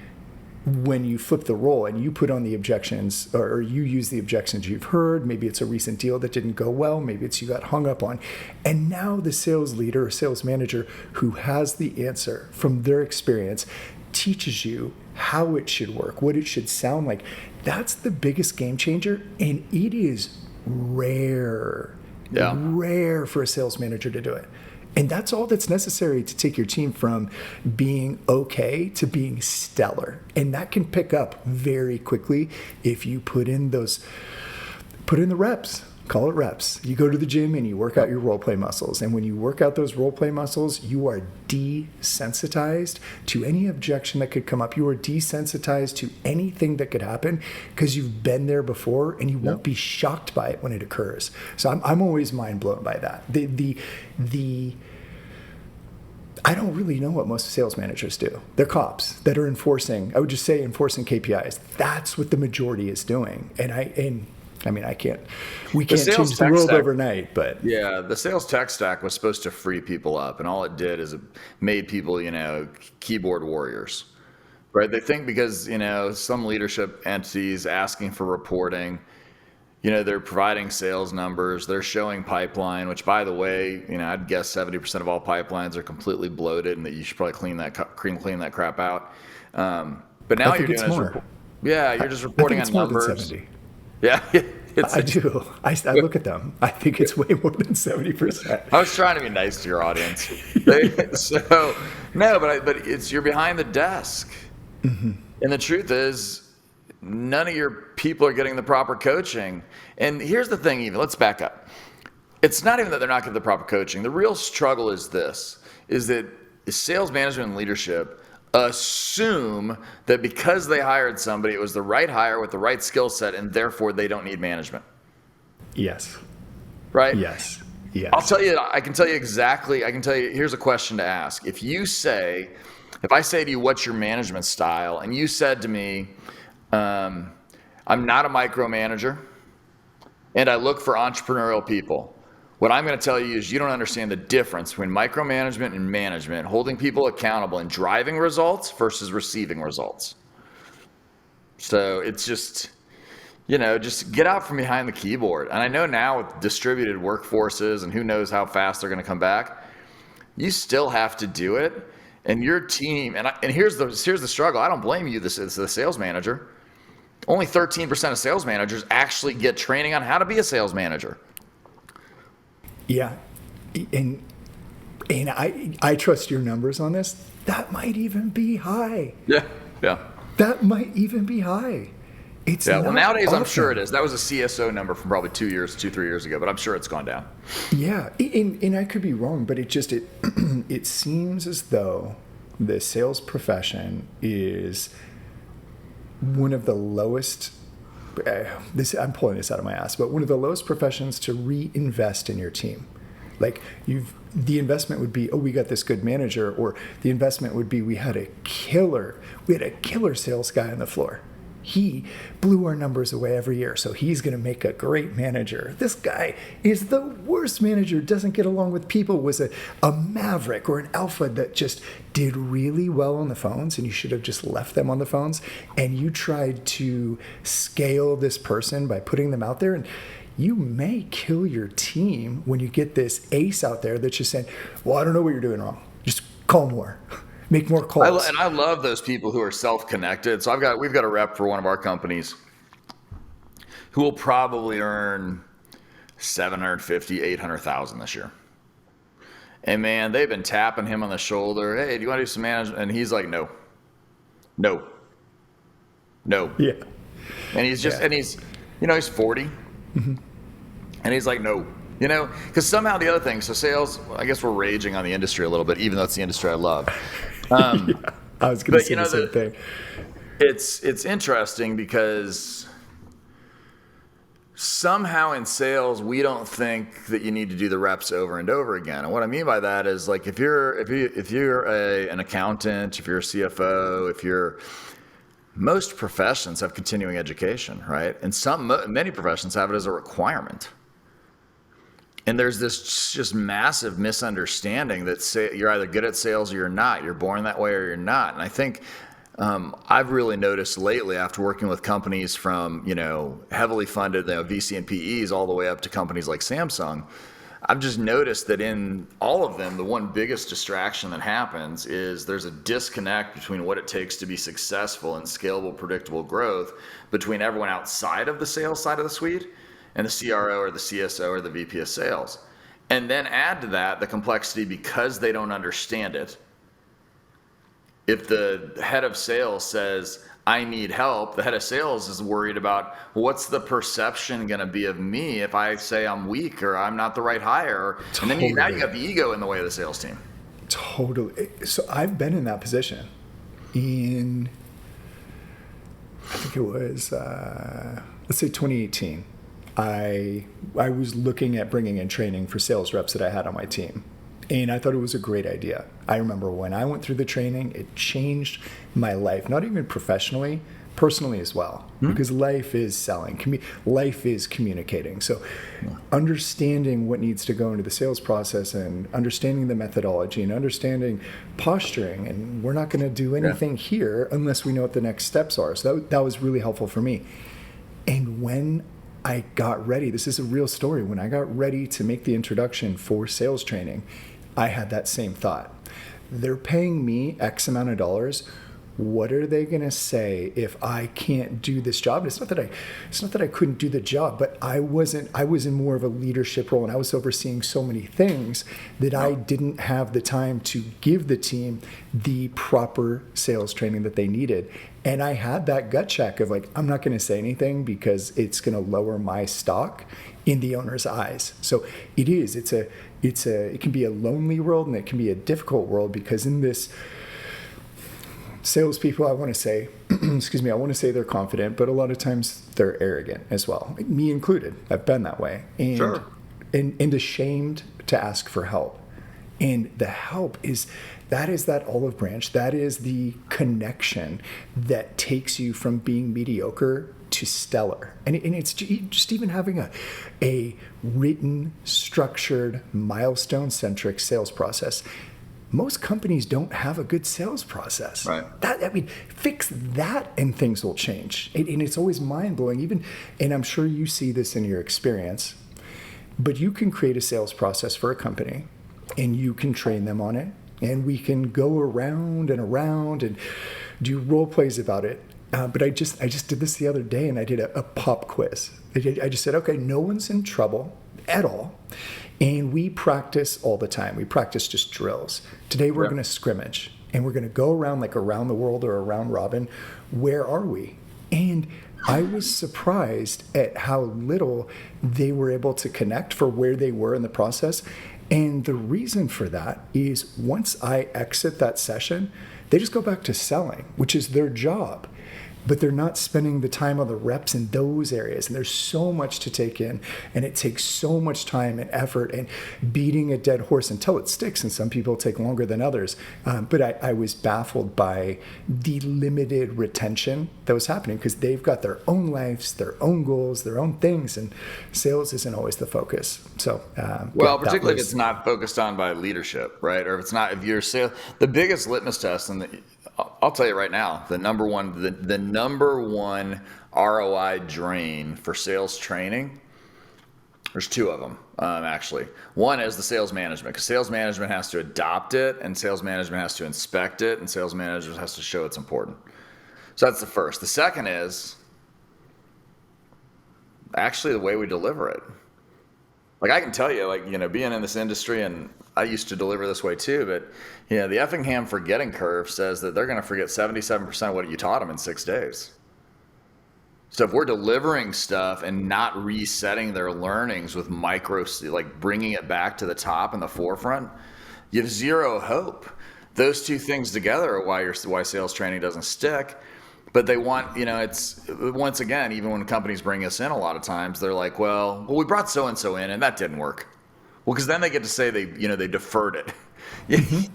when you flip the role and you put on the objections, or you use the objections you've heard, maybe it's a recent deal that didn't go well, maybe it's you got hung up on, and now the sales leader or sales manager who has the answer from their experience teaches you how it should work, what it should sound like. That's the biggest game changer, and it is rare for a sales manager to do it. And that's all that's necessary to take your team from being okay to being stellar. And that can pick up very quickly if you put in the reps. Call it reps. You go to the gym and you work out your role play muscles. And when you work out those role play muscles, you are desensitized to any objection that could come up. You are desensitized to anything that could happen because you've been there before, and you won't be shocked by it when it occurs. So I'm always mind blown by that. I don't really know what most sales managers do. They're cops that are enforcing KPIs. That's what the majority is doing. We can't change the world overnight, but yeah, the sales tech stack was supposed to free people up, and all it did is it made people, keyboard warriors, right? They think because, some leadership entities asking for reporting, they're providing sales numbers, they're showing pipeline, which, by the way, I'd guess 70% of all pipelines are completely bloated, and that you should probably clean that crap out. But now you're doing you're just reporting on numbers. Yeah. I do. I look at them. I think it's way more than 70%. I was trying to be nice to your audience. No, but it's you're behind the desk. Mm-hmm. And the truth is, none of your people are getting the proper coaching. And here's the thing, even let's back up. It's not even that they're not getting the proper coaching. The real struggle is that sales management and leadership assume that because they hired somebody, it was the right hire with the right skill set, and therefore they don't need management. Yes. Right? Yes. Yes. I can tell you, here's a question to ask. If I say to you, what's your management style? And you said to me, I'm not a micromanager, and I look for entrepreneurial people. What I'm going to tell you is you don't understand the difference between micromanagement and management, holding people accountable and driving results versus receiving results. So it's just, just get out from behind the keyboard. And I know now with distributed workforces and who knows how fast they're going to come back, you still have to do it. And your team, and here's the struggle. I don't blame you, this is the sales manager. Only 13% of sales managers actually get training on how to be a sales manager. Yeah, and I trust your numbers on this. That might even be high. Yeah. That might even be high. It's well, nowadays often. I'm sure it is. That was a CSO number from probably 3 years ago, but I'm sure it's gone down. Yeah, and I could be wrong, but it seems as though the sales profession is one of the lowest. I'm pulling this out of my ass, but one of the lowest professions to reinvest in your team. Like the investment would be, we got this good manager, or the investment would be, we had a killer sales guy on the floor. He blew our numbers away every year, so he's going to make a great manager. This guy is the worst manager, doesn't get along with people, was a maverick or an alpha that just did really well on the phones, and you should have just left them on the phones, and you tried to scale this person by putting them out there, and you may kill your team when you get this ace out there that's just saying, well, I don't know what you're doing wrong. Just call more. Make more calls. I love those people who are self-connected. So we've got a rep for one of our companies who will probably earn $750,000, $800,000 this year. And man, they've been tapping him on the shoulder. Hey, do you want to do some management? And he's like, no. Yeah. And he's just, and he's 40. Mm-hmm. And he's like, no. Because somehow the other thing, so sales, I guess we're raging on the industry a little bit, even though it's the industry I love. Yeah, I was going to say the same thing. It's interesting because somehow in sales we don't think that you need to do the reps over and over again. And what I mean by that is, like, if you're an accountant, if you're a CFO, most professions have continuing education, right? And many professions have it as a requirement. And there's this just massive misunderstanding that you're either good at sales or you're not. You're born that way or you're not. And I think I've really noticed lately, after working with companies from heavily funded VC and PEs all the way up to companies like Samsung, I've just noticed that in all of them, the one biggest distraction that happens is there's a disconnect between what it takes to be successful and scalable, predictable growth between everyone outside of the sales side of the suite and the CRO or the CSO or the VP of sales. And then add to that the complexity because they don't understand it. If the head of sales says, I need help, the head of sales is worried about, what's the perception going to be of me if I say I'm weak or I'm not the right hire? And then now you got the ego in the way of the sales team. Totally. So I've been in that position in, I think it was, let's say 2018. I was looking at bringing in training for sales reps that I had on my team, and I thought it was a great idea. I remember when I went through the training, it changed my life, not even professionally, personally as well, because life is selling, life is communicating. So understanding what needs to go into the sales process and understanding the methodology and understanding posturing, and we're not going to do anything here unless we know what the next steps are. So that was really helpful for me. And when I got ready, this is a real story, when I got ready to make the introduction for sales training, I had that same thought. They're paying me X amount of dollars. what are they going to say if I can't do this job? And it's not that I couldn't do the job, but I was in more of a leadership role, and I was overseeing so many things that I didn't have the time to give the team the proper sales training that they needed. And I had that gut check of like, I'm not going to say anything because it's going to lower my stock in the owner's eyes. So it can be a lonely world, and it can be a difficult world, because in this, salespeople, I want to say, I want to say they're confident, but a lot of times they're arrogant as well, me included. I've been that way, and Sure. and ashamed to ask for help. And the help is that olive branch, that is the connection that takes you from being mediocre to stellar. And it's just even having a written, structured, milestone-centric sales process. Most companies don't have a good sales process. Right. Fix that and things will change. And it's always mind-blowing, and I'm sure you see this in your experience, but you can create a sales process for a company, and you can train them on it, and we can go around and do role plays about it. But I just did this the other day, and I did a pop quiz. I just said, okay, no one's in trouble at all. And we practice all the time. We practice just drills. Today we're going to scrimmage, and we're going to go around like around the world or around robin. Where are we? And I was surprised at how little they were able to connect for where they were in the process. And the reason for that is once I exit that session, they just go back to selling, which is their job. But they're not spending the time on the reps in those areas. And there's so much to take in, and it takes so much time and effort and beating a dead horse until it sticks. And some people take longer than others. But I was baffled by the limited retention that was happening, because they've got their own lives, their own goals, their own things, and sales isn't always the focus. So, particularly if it's not focused on by leadership, right? Or if you're sales, the biggest litmus test, and I'll tell you right now, the number one ROI drain for sales training, there's two of them, actually. One is the sales management, because sales management has to adopt it, and sales management has to inspect it, and sales management has to show it's important. So that's the first. The second is actually the way we deliver it. Like, I can tell you, being in this industry, and I used to deliver this way too, but the Effingham forgetting curve says that they're going to forget 77% of what you taught them in 6 days. So if we're delivering stuff and not resetting their learnings with bringing it back to the top and the forefront, you have zero hope. Those two things together are why sales training doesn't stick. But they want, it's, once again, even when companies bring us in, a lot of times they're like, well, we brought so-and-so in and that didn't work. Well, because then they get to say they deferred it. Mm-hmm.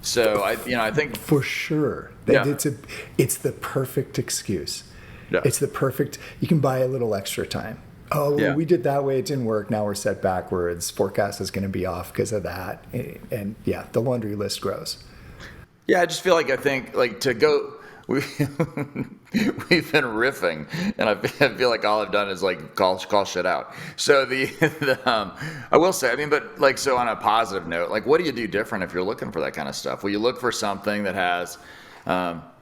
So I think for sure it's the perfect excuse. Yeah. It's the perfect, you can buy a little extra time. We did that way, it didn't work. Now we're set backwards. Forecast is going to be off because of that. And the laundry list grows. Yeah. I just feel like, we've been riffing, and I feel like all I've done is call shit out. So I will say, so on a positive note, what do you do different if you're looking for that kind of stuff? Well, you look for something that has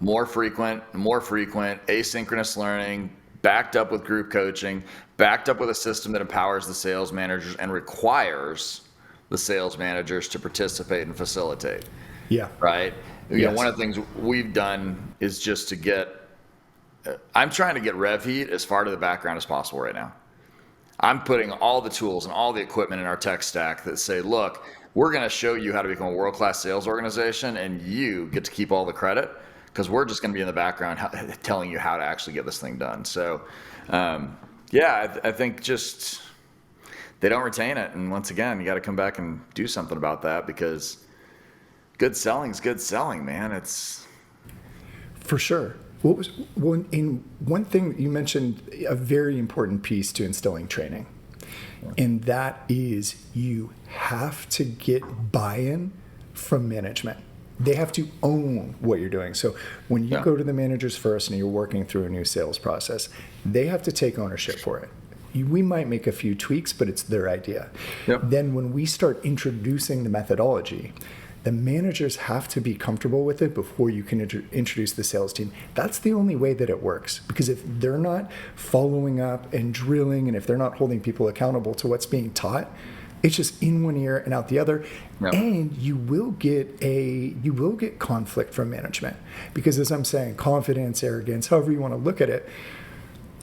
more frequent asynchronous learning, backed up with group coaching, backed up with a system that empowers the sales managers and requires the sales managers to participate and facilitate. Yeah. Right. Yes. One of the things we've done is just I'm trying to get Rev Heat as far to the background as possible right now. I'm putting all the tools and all the equipment in our tech stack that say, look, we're going to show you how to become a world-class sales organization, and you get to keep all the credit, because we're just going to be in the background telling you how to actually get this thing done. So, I think just they don't retain it. And once again, you got to come back and do something about that, because good selling is good selling, man. It's for sure. One thing you mentioned, a very important piece to instilling training, and that is you have to get buy-in from management. They have to own what you're doing. So when you go to the managers first and you're working through a new sales process, they have to take ownership for it. We might make a few tweaks, but it's their idea. Yep. Then when we start introducing the methodology, The managers have to be comfortable with it before you can introduce the sales team. That's the only way that it works, because if they're not following up and drilling, and if they're not holding people accountable to what's being taught, it's just in one ear and out the other. Yep. And you will get conflict from management, because, as I'm saying, confidence, arrogance, however you want to look at it.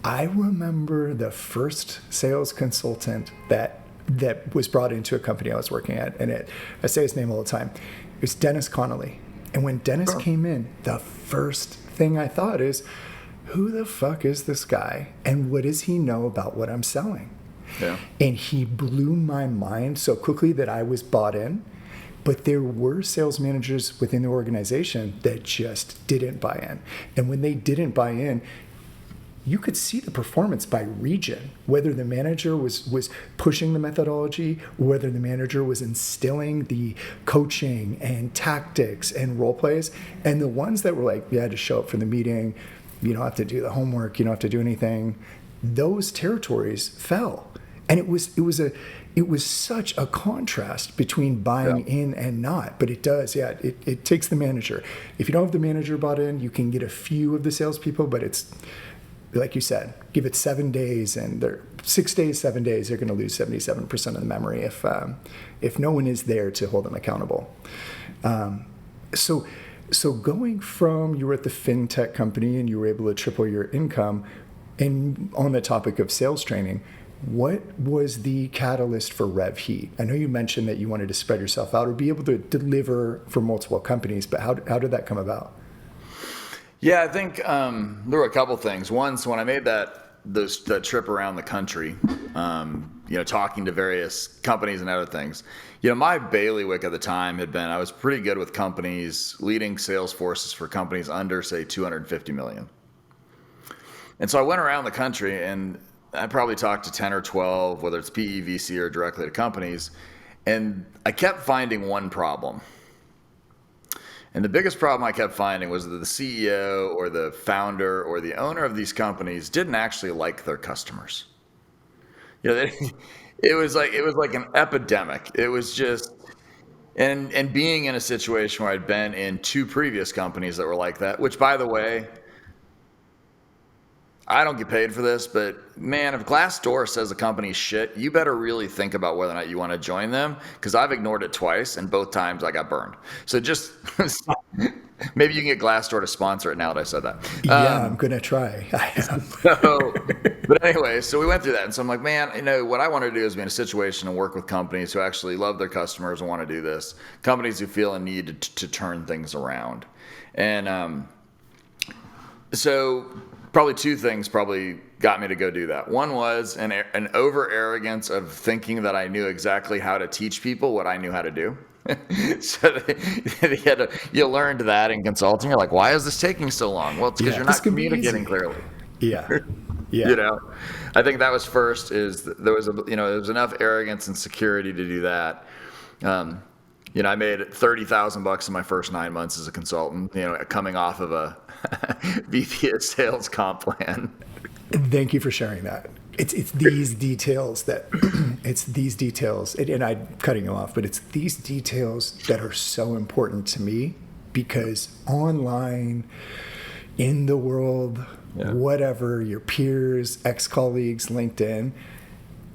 I remember the first sales consultant that was brought into a company I was working at, and I say his name all the time. It was Dennis Connolly. And when Dennis came in, the first thing I thought is, who the fuck is this guy, and what does he know about what I'm selling? Yeah. And he blew my mind so quickly that I was bought in. But there were sales managers within the organization that just didn't buy in. And when they didn't buy in, you could see the performance by region, whether the manager was pushing the methodology, or whether the manager was instilling the coaching and tactics and role plays. And the ones that were like, yeah, just show up for the meeting, you don't have to do the homework, you don't have to do anything, those territories fell. And it was such a contrast between buying in and not. But it does, it takes the manager. If you don't have the manager bought in, you can get a few of the salespeople, but it's, like you said, give it 7 days, and 6 days, 7 days, they're going to lose 77% of the memory if no one is there to hold them accountable. So going from, you were at the fintech company and you were able to triple your income, and on the topic of sales training, what was the catalyst for Rev Heat? I know you mentioned that you wanted to spread yourself out or be able to deliver for multiple companies, but how did that come about? Yeah, I think there were a couple things. One, so when I made that trip around the country, talking to various companies and other things, my bailiwick at the time had been, I was pretty good with companies, leading sales forces for companies under, say, 250 million. And so I went around the country, and I probably talked to 10 or 12, whether it's PE, VC, or directly to companies, and I kept finding one problem. And the biggest problem I kept finding was that the CEO or the founder or the owner of these companies didn't actually like their customers. It was like an epidemic. It was just, and being in a situation where I'd been in 2 previous companies that were like that, which, by the way, I don't get paid for this, but man, if Glassdoor says a company's shit, you better really think about whether or not you want to join them, because I've ignored it twice, and both times I got burned. So just maybe you can get Glassdoor to sponsor it now that I said that. Yeah, I'm going to try. But anyway, so we went through that, and so I'm like, man, what I want to do is be in a situation and work with companies who actually love their customers and want to do this, companies who feel a need to turn things around. And so probably 2 things probably got me to go do that. One was an over arrogance of thinking that I knew exactly how to teach people what I knew how to do. So you learned that in consulting. You're like, why is this taking so long? Well, it's because you're not communicating clearly. Yeah. I think that was first. Is there was enough arrogance and security to do that. I made $30,000 in my first 9 months as a consultant, coming off of a VP of sales comp plan. Thank you for sharing that. It's these details that, and I'm cutting you off, but it's these details that are so important to me, because online, in the world, whatever, your peers, ex-colleagues, LinkedIn,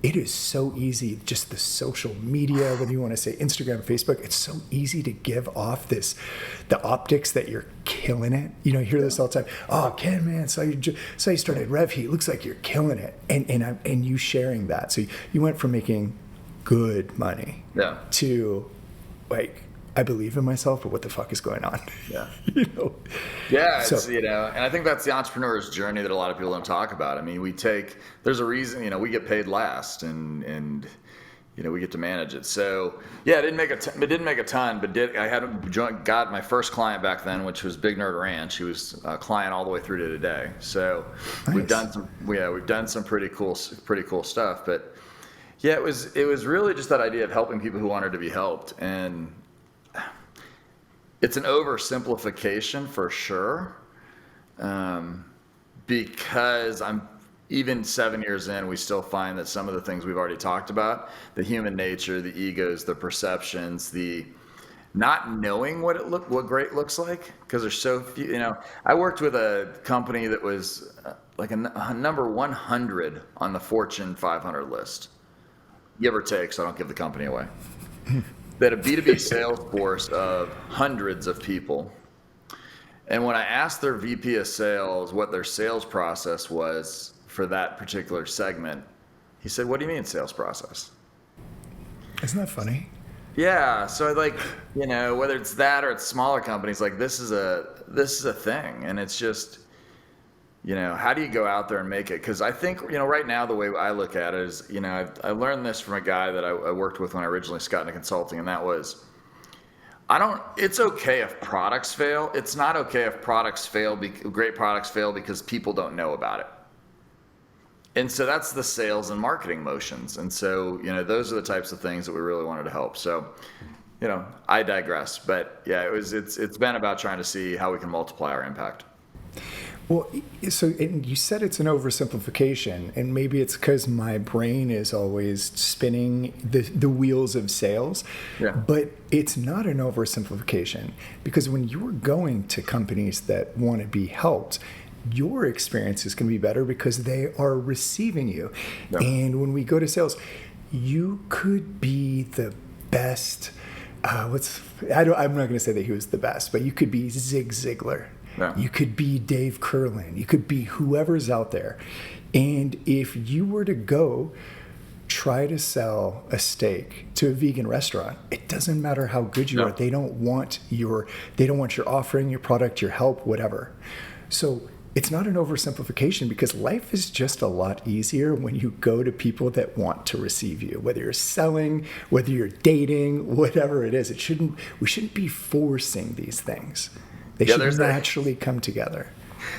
it is so easy, just the social media, whether you want to say Instagram, Facebook, it's so easy to give off the optics that you're killing it. You hear this all the time. Oh, Ken, man, saw you started Rev Heat. Looks like you're killing it. And you sharing that. So you went from making good money to, like, I believe in myself, but what the fuck is going on? Yeah. Yeah, and I think that's the entrepreneur's journey that a lot of people don't talk about. I mean, there's a reason, we get paid last, and we get to manage it. So yeah, it didn't make a ton, but I got my first client back then, which was Big Nerd Ranch. He was a client all the way through to today. So nice. we've done some pretty cool stuff, but yeah, it was really just that idea of helping people who wanted to be helped. And it's an oversimplification for sure, because even 7 years in, we still find that some of the things we've already talked about, the human nature, the egos, the perceptions, the not knowing what great looks like, because there's so few. I worked with a company that was like a number 100 on the Fortune 500 list, give or take, so I don't give the company away. They had a B2B sales force of hundreds of people. And when I asked their VP of sales what their sales process was for that particular segment, he said, "What do you mean sales process?" Isn't that funny? Yeah, so whether it's that or it's smaller companies, like this is a thing, and it's just, how do you go out there and make it? Because I think, right now the way I look at it is, I learned this from a guy that I worked with when I originally got into consulting, and that was, it's okay if products fail. It's not okay if great products fail because people don't know about it. And so that's the sales and marketing motions. And so, those are the types of things that we really wanted to help. So, I digress. But yeah, it's been about trying to see how we can multiply our impact. Well, so and you said it's an oversimplification, and maybe it's because my brain is always spinning the wheels of sales. Yeah. But it's not an oversimplification, because when you're going to companies that want to be helped, your experience is going to be better because they are receiving you. Yeah. And when we go to sales, you could be the best. I'm not going to say that he was the best, but you could be Zig Ziglar. Yeah. You could be Dave Curlin. You could be whoever's out there. And if you were to go try to sell a steak to a vegan restaurant, it doesn't matter how good you are. They don't want your offering, your product, your help, whatever. So it's not an oversimplification, because life is just a lot easier when you go to people that want to receive you, whether you're selling, whether you're dating, whatever it is. We shouldn't be forcing these things. They should naturally come together.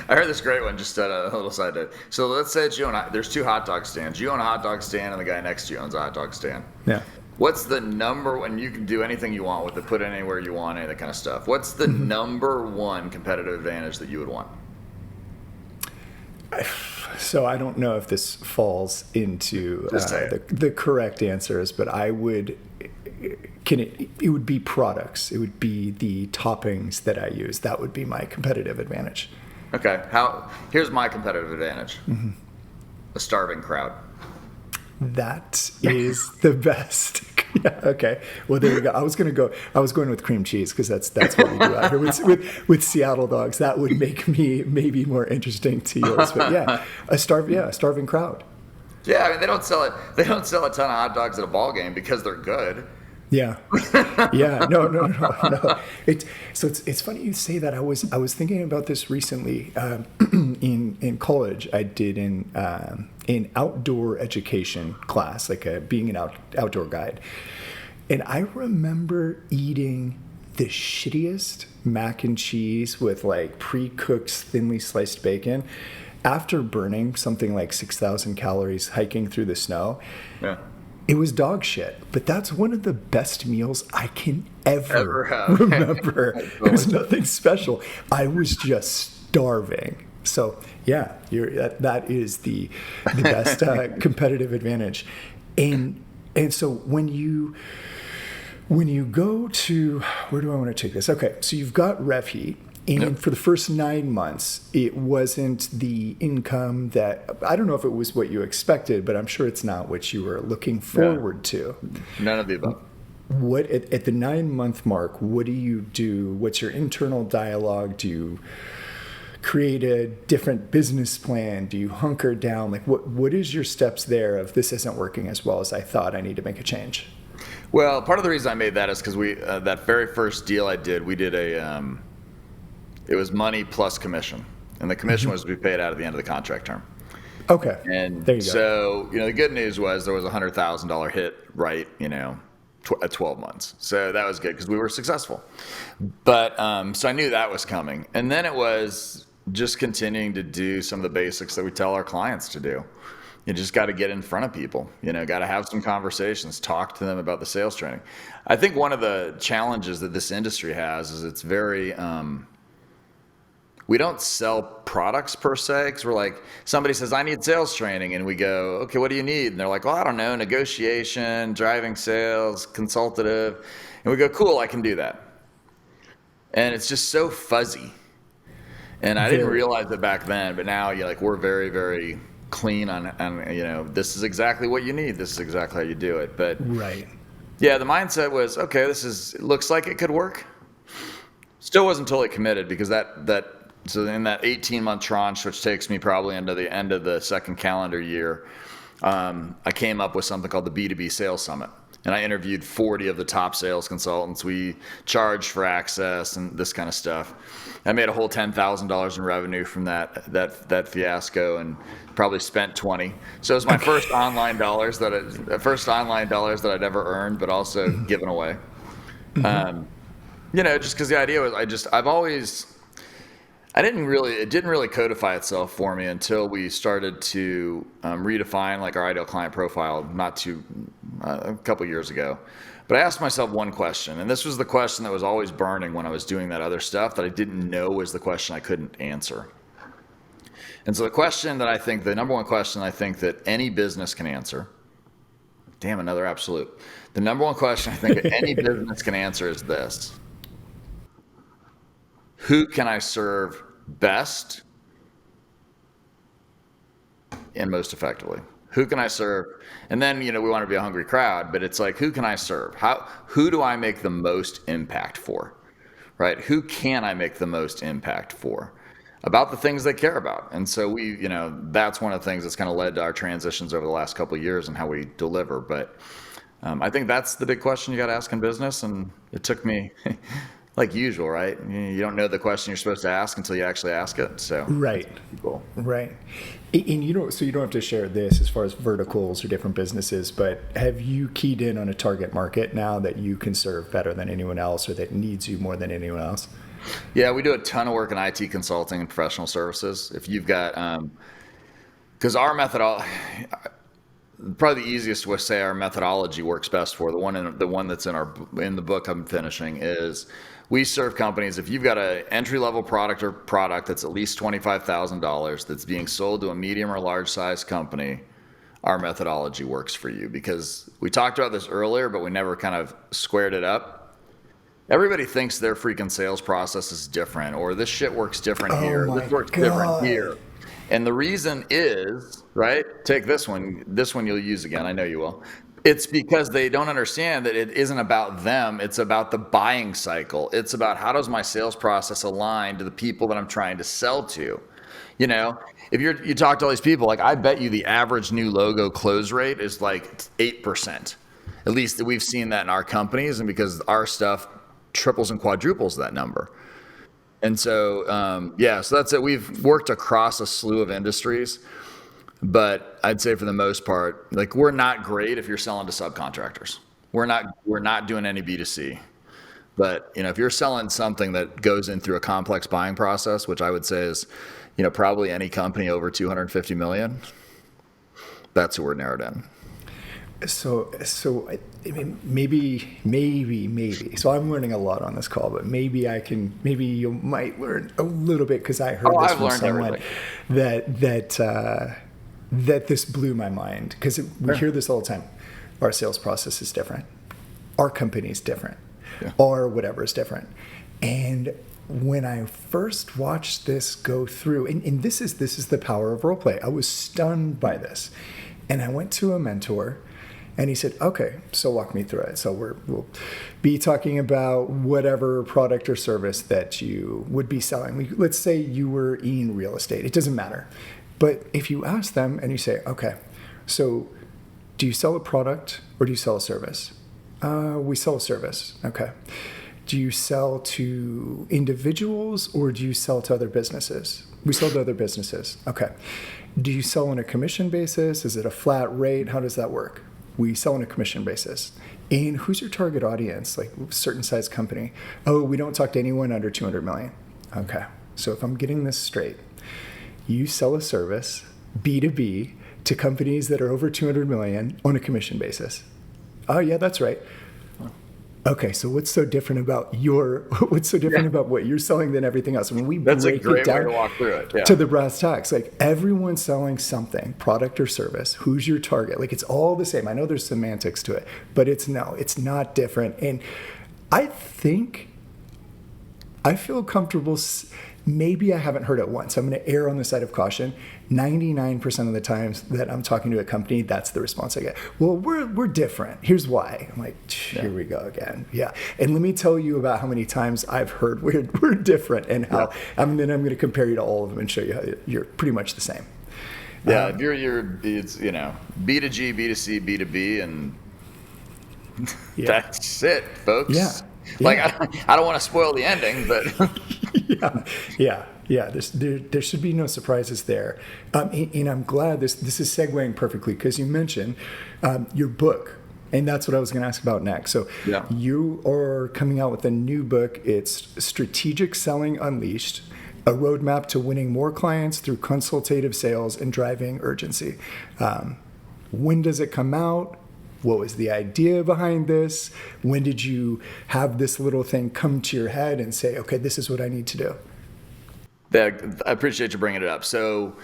I heard this great one, just a little side note. So let's say it's there's two hot dog stands. You own a hot dog stand, and the guy next to you owns a hot dog stand. Yeah. What's the number, and you can do anything you want with it, put it anywhere you want, any of that kind of stuff. What's the number one competitive advantage that you would want? So I don't know if this falls into the correct answers, but I would. It would be products. It would be the toppings that I use. That would be my competitive advantage. Okay. Here's my competitive advantage. Mm-hmm. A starving crowd. That is the best. Yeah, okay. Well, there you go. I was going with cream cheese, because that's what we do out here with Seattle dogs. That would make me maybe more interesting to yours. But yeah, a starving crowd. Yeah, I mean, they don't sell it. They don't sell a ton of hot dogs at a ball game because they're good. Yeah. No. It's funny you say that. I was thinking about this recently. In college, I did an outdoor education class, like being an outdoor guide, and I remember eating the shittiest mac and cheese with like pre-cooked, thinly sliced bacon, after burning something like 6,000 calories hiking through the snow. Yeah. It was dog shit, but that's one of the best meals I can ever remember. It was nothing special. I was just starving. So yeah, that is the best competitive advantage. And so when you go to, where do I want to take this? Okay, so you've got Rev Heat. And for the first 9 months, it wasn't the income that, I don't know if it was what you expected, but I'm sure it's not what you were looking forward to. None of the above. What at the 9-month mark, what do you do? What's your internal dialogue? Do you create a different business plan? Do you hunker down? Like what is your steps there of, this isn't working as well as I thought, I need to make a change? Well, part of the reason I made that is because we that very first deal I did, we did it was money plus commission, and the commission was to be paid out at the end of the contract term. Okay. And there you go. So, the good news was there was a $100,000 hit, right, at 12 months. So that was good because we were successful. But so I knew that was coming. And then it was just continuing to do some of the basics that we tell our clients to do. You just got to get in front of people, got to have some conversations, talk to them about the sales training. I think one of the challenges that this industry has is it's very, we don't sell products per se, because we're like, somebody says, I need sales training. And we go, okay, what do you need? And they're like, well, I don't know, negotiation, driving sales, consultative. And we go, cool, I can do that. and it's just so fuzzy. And I didn't realize it back then, but now we're very, very clean on this is exactly what you need. This is exactly how you do it. But Right. yeah, the mindset was, okay, it looks like it could work. Still wasn't totally committed because so in that 18-month tranche, which takes me probably into the end of the second calendar year, I came up with something called the B2B Sales Summit. And I interviewed 40 of the top sales consultants. We charged for access and this kind of stuff. I made a whole $10,000 in revenue from that fiasco, and probably spent 20. So it was my first online dollars that I'd ever earned, but also given away. Just because the idea was, it didn't really codify itself for me until we started to redefine our ideal client profile a couple years ago. But I asked myself one question, and this was the question that was always burning when I was doing that other stuff that I didn't know was the question I couldn't answer. And so the number one question I think that any business can answer, damn, another absolute. The number one question I think that any business can answer is this: who can I serve best and most effectively? Who can I serve? And then, we want to be a hungry crowd, but it's who can I serve? Who do I make the most impact for? Right? Who can I make the most impact for? About the things they care about. And so that's one of the things that's kind of led to our transitions over the last couple of years and how we deliver. But I think that's the big question you got to ask in business. And it took me, like usual, right? You don't know the question you're supposed to ask until you actually ask it. So Right. Cool. Right. And so you don't have to share this as far as verticals or different businesses, but have you keyed in on a target market now that you can serve better than anyone else or that needs you more than anyone else? Yeah, we do a ton of work in IT consulting and professional services. If you've got, because our methodology, probably the easiest way to say our methodology works best for the one that's in the book I'm finishing is we serve companies. If you've got an entry-level product that's at least $25,000 that's being sold to a medium or large size company, our methodology works for you, because we talked about this earlier, but we never kind of squared it up. Everybody thinks their freaking sales process is different, or this shit works different here, this works different here. And the reason is, right, take this one you'll use again, I know you will. It's because they don't understand that it isn't about them, it's about the buying cycle. It's about how does my sales process align to the people that I'm trying to sell to. If you talk to all these people, I bet you the average new logo close rate is 8%. At least we've seen that in our companies, and because our stuff triples and quadruples that number. And so, so that's it. We've worked across a slew of industries, but I'd say for the most part, we're not great if you're selling to subcontractors. We're not doing any B2C. But, if you're selling something that goes in through a complex buying process, which I would say is, probably any company over 250 million, that's who we're narrowed in. So I mean, maybe. So I'm learning a lot on this call, but maybe you might learn a little bit, because I heard this from someone that this blew my mind, because we hear this all the time. Our sales process is different. Our company is different. Yeah. Or whatever is different. And when I first watched this go through, and this is the power of role play. I was stunned by this. And I went to a mentor, and he said, okay, so walk me through it. So we'll be talking about whatever product or service that you would be selling. Let's say you were in real estate. It doesn't matter. But if you ask them and you say, okay, so do you sell a product or do you sell a service? We sell a service. Okay. Do you sell to individuals or do you sell to other businesses? We sell to other businesses. Okay. Do you sell on a commission basis? Is it a flat rate? How does that work? We sell on a commission basis. And who's your target audience? Like a certain size company. Oh, we don't talk to anyone under 200 million. Okay. So if I'm getting this straight, you sell a service, B2B, to companies that are over 200 million on a commission basis. Oh yeah, that's right. Okay, so what's so different about about what you're selling than everything else? When we That's break a great it down way to walk through it. Yeah. to the brass tacks, everyone's selling something, product or service. Who's your target? It's all the same. I know there's semantics to it, but it's not different. And I think I feel comfortable. Maybe I haven't heard it once. I'm going to err on the side of caution. 99% of the times that I'm talking to a company, that's the response I get. Well, we're different. Here's why. I'm like, here we go again. Yeah. And let me tell you about how many times I've heard we're different and how, and then I'm going to compare you to all of them and show you how you're pretty much the same. Yeah. If it's, B to G, B to C, B to B, and that's it, folks. Yeah. Like, I don't want to spoil the ending, but yeah. There should be no surprises there. And I'm glad this is segueing perfectly because you mentioned your book, and that's what I was going to ask about next. So you are coming out with a new book. It's Strategic Selling Unleashed, a roadmap to winning more clients through consultative sales and driving urgency. When does it come out? What was the idea behind this? When did you have this little thing come to your head and say, okay, this is what I need to do? I appreciate you bringing it up. So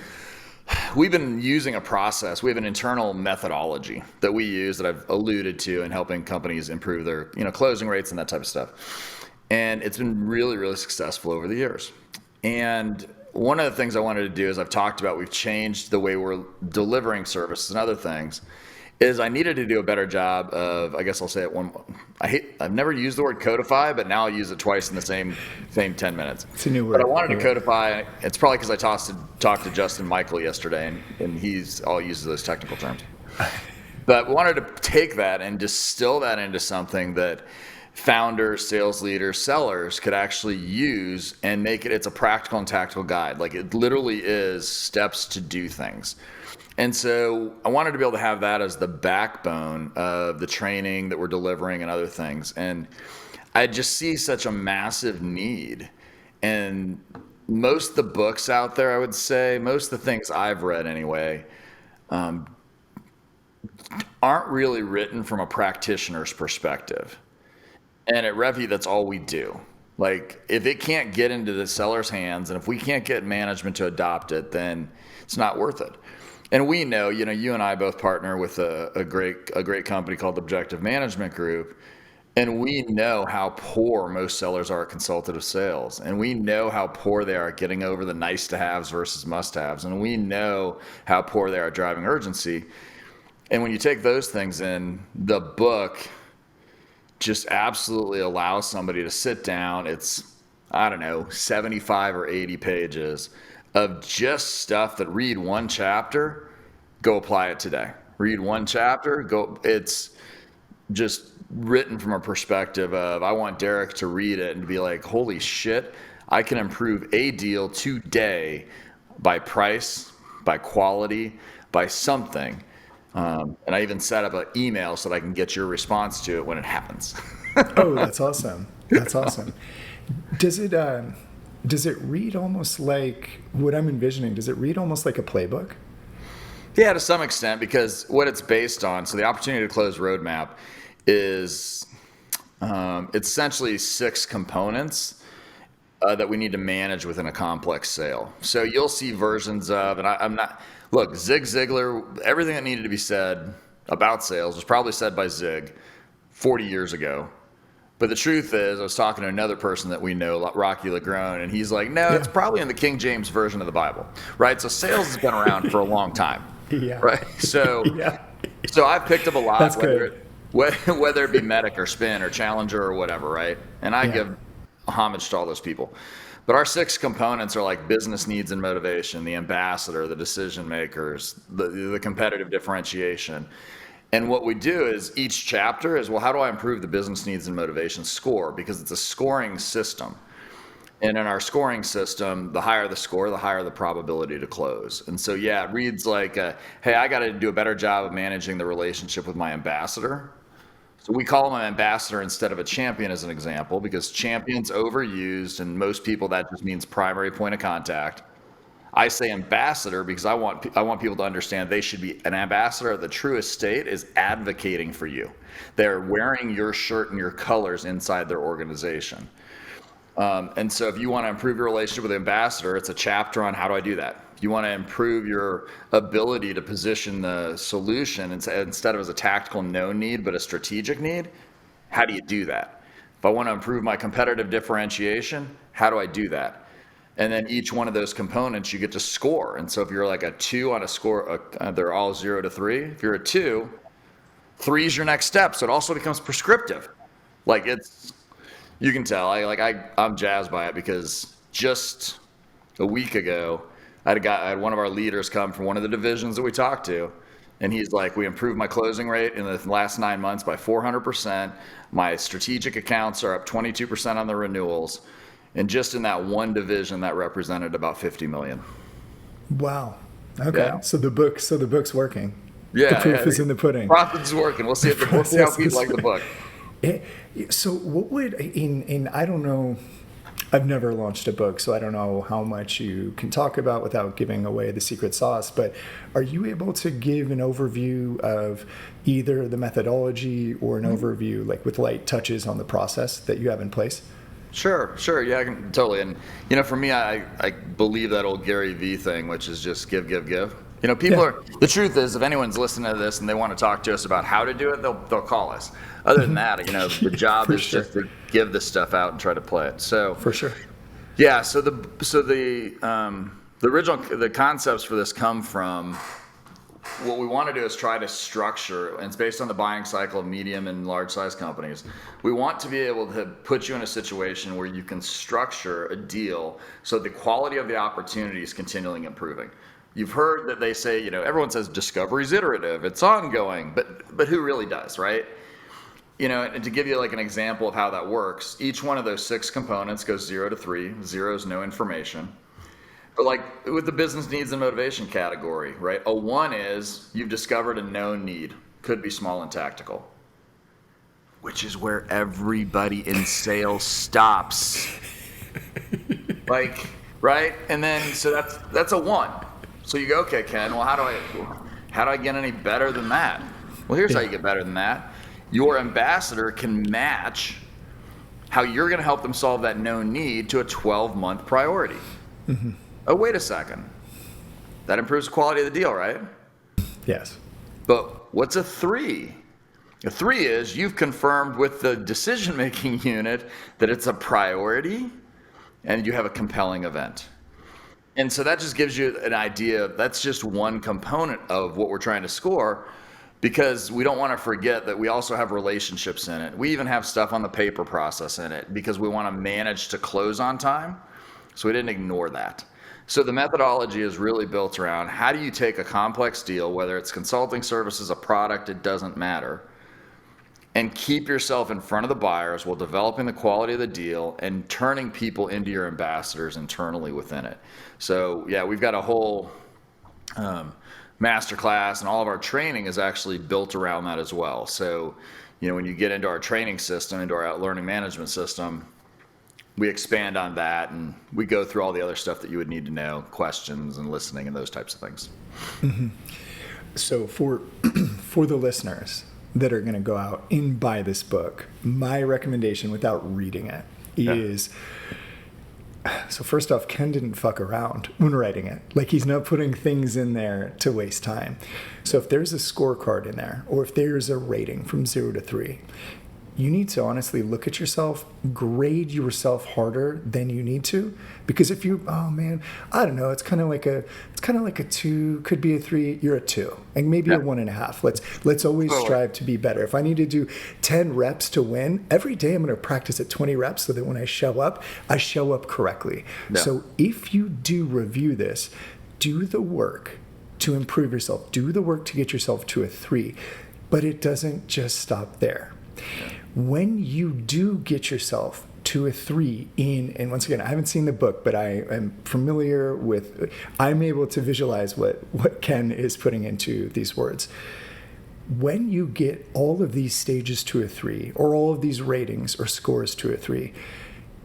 we've been using a process. We have an internal methodology that we use that I've alluded to in helping companies improve their closing rates and that type of stuff. And it's been really, really successful over the years. And one of the things I wanted to do is we've changed the way we're delivering services and other things. Is I needed to do a better job of, I guess I'll say it I've never used the word codify, but now I'll use it twice in the same 10 minutes. It's a new word. But I wanted to codify. It's probably because I talked to Justin Michael yesterday, and he's all uses those technical terms. But wanted to take that and distill that into something that founders, sales leaders, sellers could actually use and make it's a practical and tactical guide. Like it literally is steps to do things. And so I wanted to be able to have that as the backbone of the training that we're delivering and other things. And I just see such a massive need. And most of the books out there, I would say, most of the things I've read anyway, aren't really written from a practitioner's perspective. And at Revy, that's all we do. Like, if it can't get into the seller's hands, and if we can't get management to adopt it, then it's not worth it. And we know, you and I both partner with a great company called Objective Management Group, and we know how poor most sellers are at consultative sales, and we know how poor they are at getting over the nice to haves versus must haves, and we know how poor they are at driving urgency. And when you take those things in, the book just absolutely allows somebody to sit down. It's, 75 or 80 pages of just stuff that read one chapter, go apply it today. Read one chapter, go. It's just written from a perspective of, I want Derek to read it and be like, holy shit, I can improve a deal today by price, by quality, by something. And I even set up an email so that I can get your response to it when it happens. Oh, that's awesome. That's awesome. Does it read almost like what I'm envisioning? Does it read almost like a playbook? Yeah, to some extent, because what it's based on, so the opportunity to close roadmap is it's essentially 6 components that we need to manage within a complex sale. So you'll see versions of, and I'm not, look, Zig Ziglar, everything that needed to be said about sales was probably said by Zig 40 years ago. But the truth is, I was talking to another person that we know, Rocky LeGrone, and he's like, no, it's probably in the King James Version of the Bible, right? So sales has been around for a long time, right? So, so I've picked up a lot, whether it be Medic or Spin or Challenger or whatever, right? And I give homage to all those people. But our 6 components are like business needs and motivation, the ambassador, the decision makers, the competitive differentiation. And what we do is each chapter is, well, how do I improve the business needs and motivation score? Because it's a scoring system. And in our scoring system, the higher the score, the higher the probability to close. And so, it reads like, hey, I got to do a better job of managing the relationship with my ambassador. So we call him an ambassador instead of a champion as an example, because champion's overused, and most people that just means primary point of contact. I say ambassador because I want people to understand they should be an ambassador. The truest state is advocating for you. They're wearing your shirt and your colors inside their organization. And so if you want to improve your relationship with the ambassador, it's a chapter on how do I do that. If you want to improve your ability to position the solution instead of as a tactical no need, but a strategic need, how do you do that? If I want to improve my competitive differentiation, how do I do that? And then each one of those components you get to score. And so if you're like a 2 on a score, they're all 0 to 3. If you're a 2, 3 is your next step. So it also becomes prescriptive. Like you can tell, I'm jazzed by it, because just a week ago, I had one of our leaders come from one of the divisions that we talked to, and he's like, we improved my closing rate in the last 9 months by 400%. My strategic accounts are up 22% on the renewals. And just in that one division, that represented about 50 million. Wow. Okay. Yeah. So the book's working. Yeah. The proof is in the pudding. Profit's working. We'll see how people like the book. So what would, I don't know, I've never launched a book, so I don't know how much you can talk about without giving away the secret sauce, but are you able to give an overview of either the methodology or an overview, like with light touches on the process that you have in place? Sure. Yeah, I can totally. And, for me, I believe that old Gary Vee thing, which is just give. The truth is, if anyone's listening to this and they want to talk to us about how to do it, they'll call us. Other than that, the job is just to give this stuff out and try to play it. So for sure. Yeah. So the concepts for this come from what we want to do is try to structure, and it's based on the buying cycle of medium and large size companies. We want to be able to put you in a situation where you can structure a deal so the quality of the opportunity is continually improving. You've heard that they say, everyone says discovery is iterative, it's ongoing, but who really does, right? And to give you like an example of how that works, each one of those 6 components goes 0 to 3. 0 is no information. But like with the business needs and motivation category, right? A 1 is you've discovered a known need. Could be small and tactical. Which is where everybody in sales stops. Right? And then, so that's a 1. So you go, okay, Ken, well, how do I get any better than that? Well, here's how you get better than that. Your ambassador can match how you're going to help them solve that known need to a 12-month priority. Mm-hmm. Oh, wait a second. That improves the quality of the deal, right? Yes. But what's a 3? A 3 is you've confirmed with the decision-making unit that it's a priority and you have a compelling event. And so that just gives you an idea. That's just one component of what we're trying to score, because we don't want to forget that we also have relationships in it. We even have stuff on the paper process in it because we want to manage to close on time. So we didn't ignore that. So the methodology is really built around how do you take a complex deal, whether it's consulting services, a product, it doesn't matter, and keep yourself in front of the buyers while developing the quality of the deal and turning people into your ambassadors internally within it. So yeah, we've got a whole masterclass, and all of our training is actually built around that as well. So, when you get into our training system, into our learning management system, we expand on that and we go through all the other stuff that you would need to know, questions and listening and those types of things. Mm-hmm. So for the listeners that are going to go out and buy this book, my recommendation without reading it is, so first off, Ken didn't fuck around when writing it. Like, he's not putting things in there to waste time. So if there's a scorecard in there, or if there's a rating from 0 to 3, you need to honestly look at yourself, grade yourself harder than you need to. Because if you, I don't know, it's kind of like a 2, could be a 3, you're a 2, and maybe a 1.5. Let's always strive to be better. If I need to do 10 reps to win, every day I'm going to practice at 20 reps so that when I show up correctly. Yeah. So if you do review this, do the work to improve yourself, do the work to get yourself to a 3, but it doesn't just stop there. Yeah. When you do get yourself to a 3 and once again, I haven't seen the book, but I am familiar with, I'm able to visualize what Ken is putting into these words. When you get all of these stages to a 3, or all of these ratings or scores to a 3,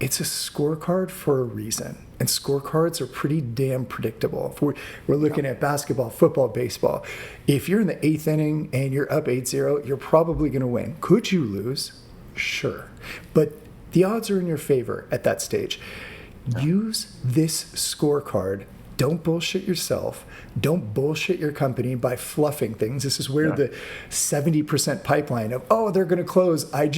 it's a scorecard for a reason. And scorecards are pretty damn predictable. If we're looking at basketball, football, baseball, if you're in the 8th inning and you're up 8-0, you're probably going to win. Could you lose? Sure. But the odds are in your favor at that stage. Use this scorecard. Don't bullshit yourself. Don't bullshit your company by fluffing things. This is where the 70% pipeline of, they're going to close. I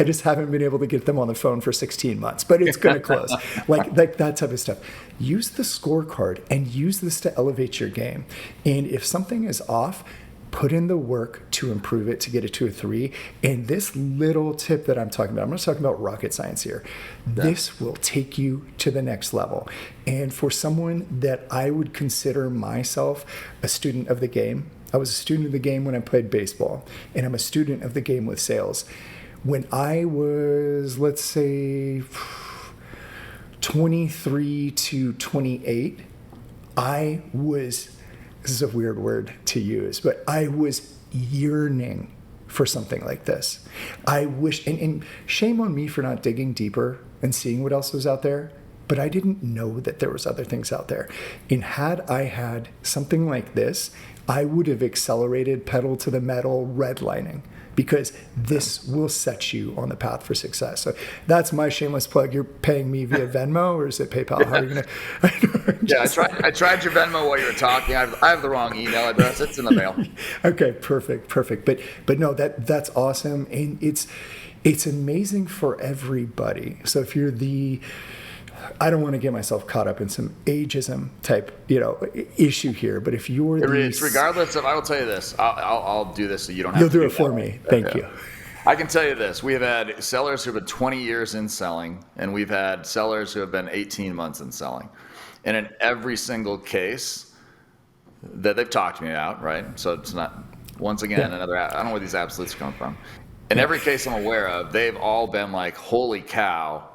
I just haven't been able to get them on the phone for 16 months, but it's going to close. like that type of stuff. Use the scorecard and use this to elevate your game. And if something is off, put in the work to improve it, to get it to a 3. And this little tip that I'm talking about, I'm not talking about rocket science here. Yeah. This will take you to the next level. And for someone that I would consider myself a student of the game, I was a student of the game when I played baseball, and I'm a student of the game with sales. When I was, let's say, 23 to 28, I was, this is a weird word to use, but I was yearning for something like this. I wish, and shame on me for not digging deeper and seeing what else was out there, but I didn't know that there was other things out there. And had I had something like this, I would have accelerated, pedal to the metal, redlining, because this will set you on the path for success. So that's my shameless plug. You're paying me via Venmo, or is it PayPal? How are you gonna? Yeah, I tried your Venmo while you were talking. I have the wrong email address. It's in the mail. Okay, perfect. But no, that's awesome, and it's amazing for everybody. So if you're I don't want to get myself caught up in some ageism type, issue here. But if you're it's regardless of, I will tell you this. I'll do this so you don't have You'll to do it for me. Thank you. I can tell you this. We have had sellers who have been 20 years in selling, and we've had sellers who have been 18 months in selling. And in every single case that they've talked to me about, right? So it's not, once again, another, I don't know where these absolutes come from. In every case I'm aware of, they've all been like, holy cow,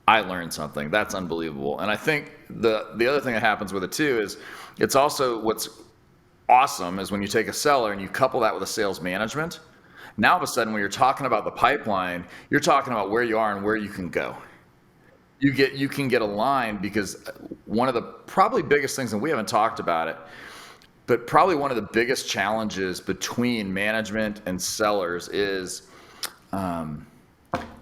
I learned something. That's unbelievable. And I think the other thing that happens with it too is it's also what's awesome is when you take a seller and you couple that with a sales management. Now all of a sudden when you're talking about the pipeline, you're talking about where you are and where you can go. You can get aligned, because one of the probably biggest things, and we haven't talked about it, but probably one of the biggest challenges between management and sellers is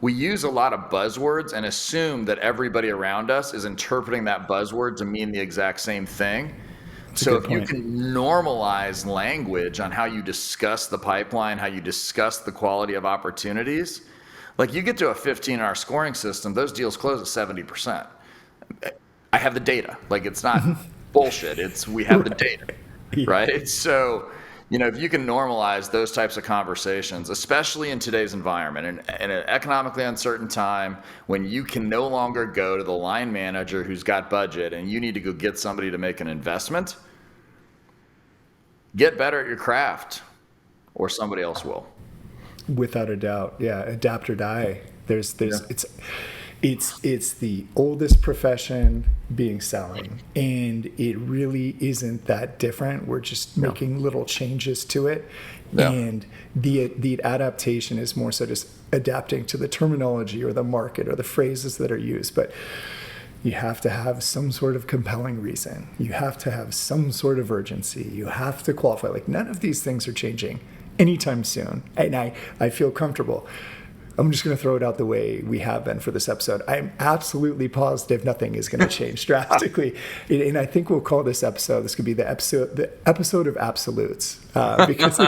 we use a lot of buzzwords and assume that everybody around us is interpreting that buzzword to mean the exact same thing. So if you can normalize language on how you discuss the pipeline, how you discuss the quality of opportunities, like you get to a 15-hour scoring system, those deals close at 70%. I have the data. Like, it's not bullshit. We have the data, right? So, if you can normalize those types of conversations, especially in today's environment, in an economically uncertain time, when you can no longer go to the line manager who's got budget and you need to go get somebody to make an investment, get better at your craft, or somebody else will. Without a doubt. Yeah. Adapt or die. It's the oldest profession being selling, and it really isn't that different. We're just making little changes to it. And the adaptation is more so just adapting to the terminology or the market or the phrases that are used. But you have to have some sort of compelling reason. You have to have some sort of urgency. You have to qualify. Like, none of these things are changing anytime soon. And I feel comfortable. I'm just going to throw it out the way we have been for this episode. I'm absolutely positive nothing is going to change drastically. And I think we'll call this could be the episode of absolutes, because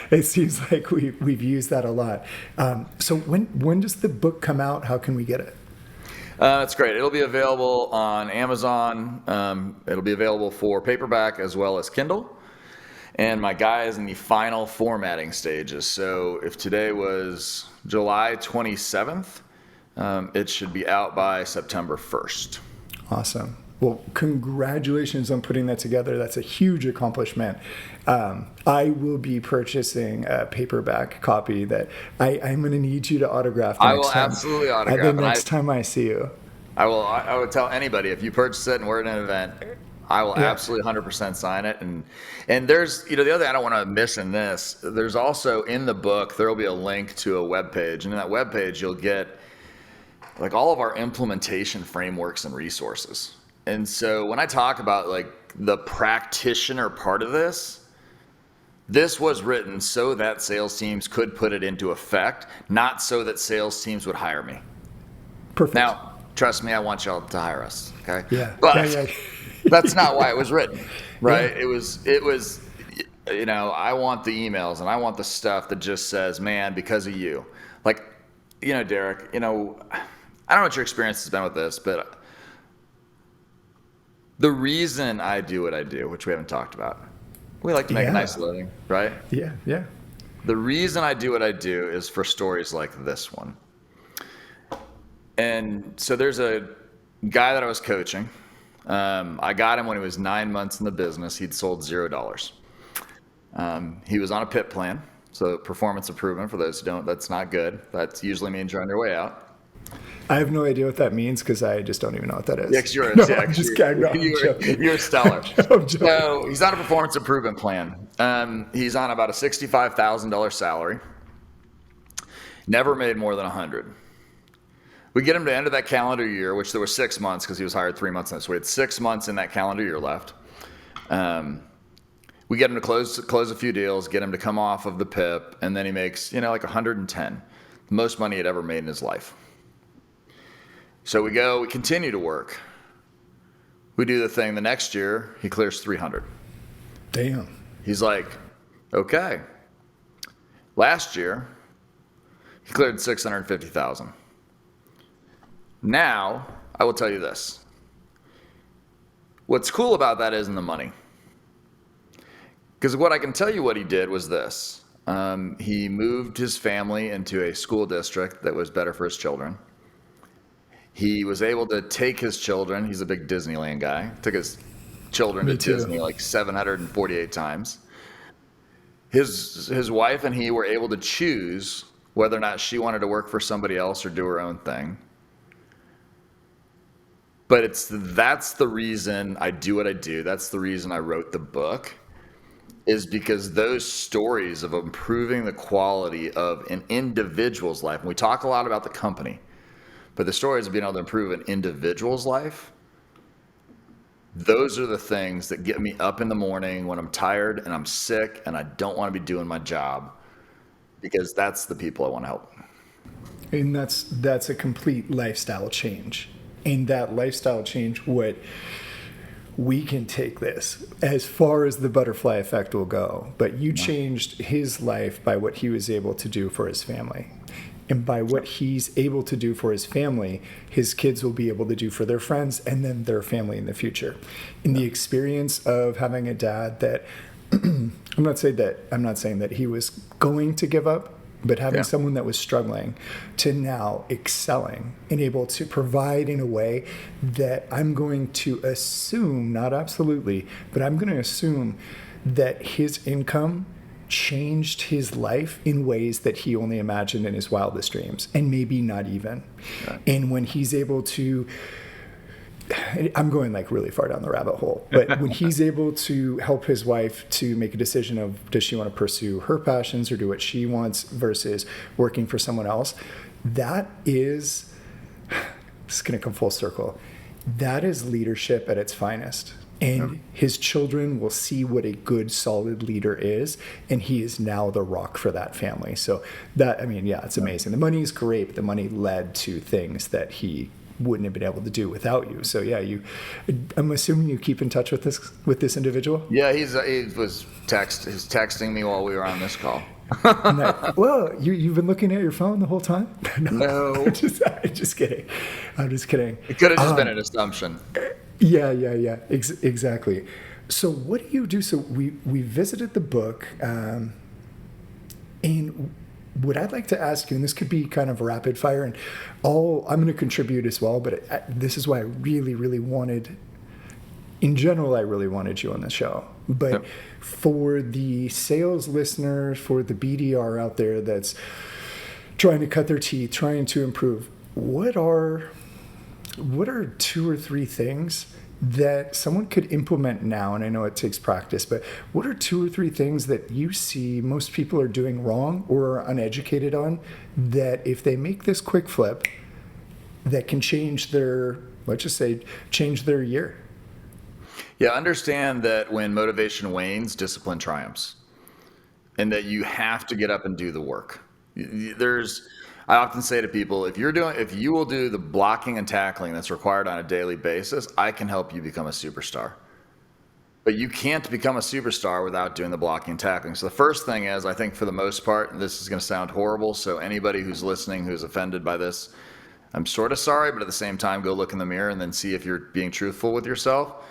it seems like we've used that a lot. So when does the book come out? How can we get it? That's great. It'll be available on Amazon. It'll be available for paperback as well as Kindle. And my guy is in the final formatting stages. So if today was July 27th, it should be out by September 1st. Awesome. Well, congratulations on putting that together. That's a huge accomplishment. I will be purchasing a paperback copy that I'm going to need you to autograph the next time. I will absolutely autograph the next time I see you. I would tell anybody, if you purchase it and we're at an event, I will absolutely 100% sign it. And there's, the other thing I don't want to miss in this, there's also in the book, there will be a link to a webpage. And in that webpage, you'll get like all of our implementation frameworks and resources. And so when I talk about like the practitioner part of this was written so that sales teams could put it into effect, not so that sales teams would hire me. Perfect. Now, trust me, I want y'all to hire us. Okay. Yeah. But that's not why it was written, right? Yeah. It was, I want the emails and I want the stuff that just says, man, because of you. Like, Derek, I don't know what your experience has been with this, but the reason I do what I do, which we haven't talked about, we like to make a nice Yeah. living, right? Yeah. Yeah. The reason I do what I do is for stories like this one. And so there's a guy that I was coaching. I got him when he was 9 months in the business. He'd sold $0. He was on a PIP plan. So performance improvement, for those who don't, that's not good. That usually means you're on your way out. I have no idea what that means because I just don't even know what that is. Yeah, 'cause you're, No, yeah, I'm 'cause just you're, kidding. No, I'm joking. you're stellar. I'm joking. So he's on a performance improvement plan. He's on about a $65,000 salary. Never made more than 100. We get him to the end of that calendar year, which there was 6 months because he was hired 3 months in. So we had 6 months in that calendar year left. We get him to close a few deals, get him to come off of the PIP, and then he makes, like 110, the most money he'd ever made in his life. So we continue to work. We do the thing the next year, he clears 300. Damn. He's like, okay. Last year, he cleared 650,000. Now, I will tell you this. What's cool about that isn't the money. Because what I can tell you what he did was this. He moved his family into a school district that was better for his children. He was able to take his children. He's a big Disneyland guy. Took his children Me to too. Disney like 748 times. His wife and he were able to choose whether or not she wanted to work for somebody else or do her own thing. But that's the reason I do what I do. That's the reason I wrote the book, is because those stories of improving the quality of an individual's life, and we talk a lot about the company, but the stories of being able to improve an individual's life, those are the things that get me up in the morning when I'm tired and I'm sick and I don't want to be doing my job, because that's the people I want to help. And that's a complete lifestyle change. And that lifestyle change, what we can take this as far as the butterfly effect will go, but you changed his life by what he was able to do for his family. And by what he's able to do for his family, his kids will be able to do for their friends and then their family in the future. In the experience of having a dad that I'm not saying that he was going to give up, but having someone that was struggling to now excelling and able to provide in a way that I'm going to assume, not absolutely, but I'm going to assume that his income changed his life in ways that he only imagined in his wildest dreams, and maybe not even. Right. And when he's able to, I'm going like really far down the rabbit hole, but when he's able to help his wife to make a decision of, does she want to pursue her passions or do what she wants versus working for someone else, it's going to come full circle. That is leadership at its finest. And his children will see what a good, solid leader is, and he is now the rock for that family. So it's amazing. The money is great, but the money led to things that he wouldn't have been able to do without you. So I'm assuming you keep in touch with this individual. Yeah, he was texting me while we were on this call. Well, you've been looking at your phone the whole time? No. I'm just kidding. It could have just been an assumption. Yeah. Exactly. So what do you do? So we visited the book, and what I'd like to ask you, and this could be kind of rapid fire, and I'm going to contribute as well, but this is why I really, really wanted, in general, I really wanted you on the show. But for the sales listeners, for the BDR out there that's trying to cut their teeth, trying to improve, what are 2 or 3 things that someone could implement now? And I know it takes practice, but what are 2 or 3 things that you see most people are doing wrong or are uneducated on, that if they make this quick flip, that can change their year? Yeah, understand that when motivation wanes, discipline triumphs, and that you have to get up and do the work. I often say to people, if you will do the blocking and tackling that's required on a daily basis, I can help you become a superstar. But you can't become a superstar without doing the blocking and tackling. So the first thing is, I think for the most part, and this is going to sound horrible, so anybody who's listening who's offended by this, I'm sort of sorry, but at the same time, go look in the mirror and then see if you're being truthful with yourself.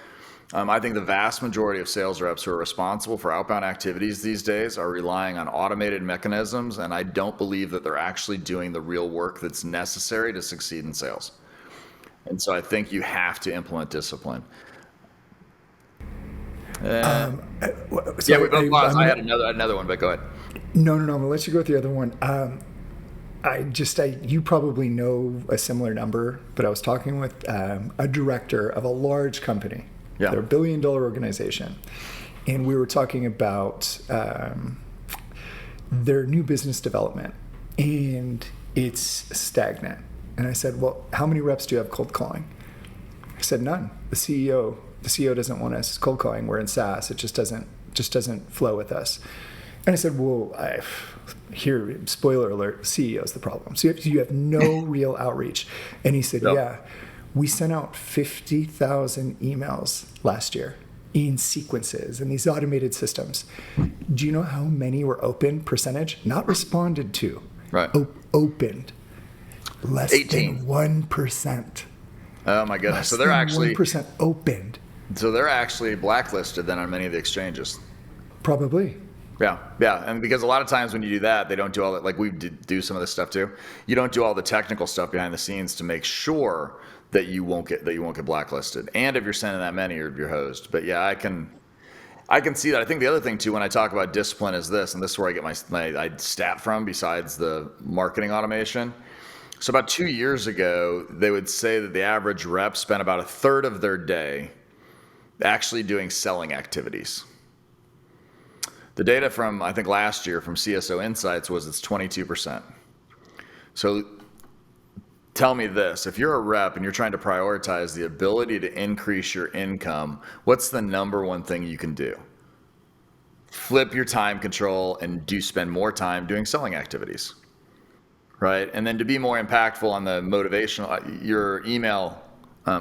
I think the vast majority of sales reps who are responsible for outbound activities these days are relying on automated mechanisms, and I don't believe that they're actually doing the real work that's necessary to succeed in sales. And so I think you have to implement discipline. Yeah, we both lost. I had another one, but go ahead. No. I'm gonna let you go with the other one. You probably know a similar number, but I was talking with a director of a large company. Yeah. They're a $1 billion organization, and we were talking about their new business development, and it's stagnant. And I said, "Well, how many reps do you have cold calling?" I said, "None. The CEO doesn't want us cold calling. We're in SaaS. It just doesn't flow with us." And I said, "Well, here, spoiler alert, CEO's the problem. So you have no real outreach." And he said, Yep. "Yeah, we sent out 50,000 emails last year in sequences and these automated systems. Do you know how many were opened? Percentage? Not responded to. Right. Opened. Less 18. than 1%. Oh my goodness. Less So they're than actually 1% opened. So they're actually blacklisted then on many of the exchanges. Probably. Yeah, and because a lot of times when you do that, they don't do all that. Like we do some of this stuff too. You don't do all the technical stuff behind the scenes to make sure that you won't get blacklisted. And if you're sending that many, you're hosed. But yeah, I can see that. I think the other thing too, when I talk about discipline, is this, and this is where I get my stat from, besides the marketing automation. So about 2 years ago, they would say that the average rep spent about a third of their day actually doing selling activities. The data from, I think last year from CSO Insights was it's 22%. So tell me this, if you're a rep and you're trying to prioritize the ability to increase your income, what's the number one thing you can do? Flip your time control and spend more time doing selling activities, right? And then to be more impactful on the motivational, your email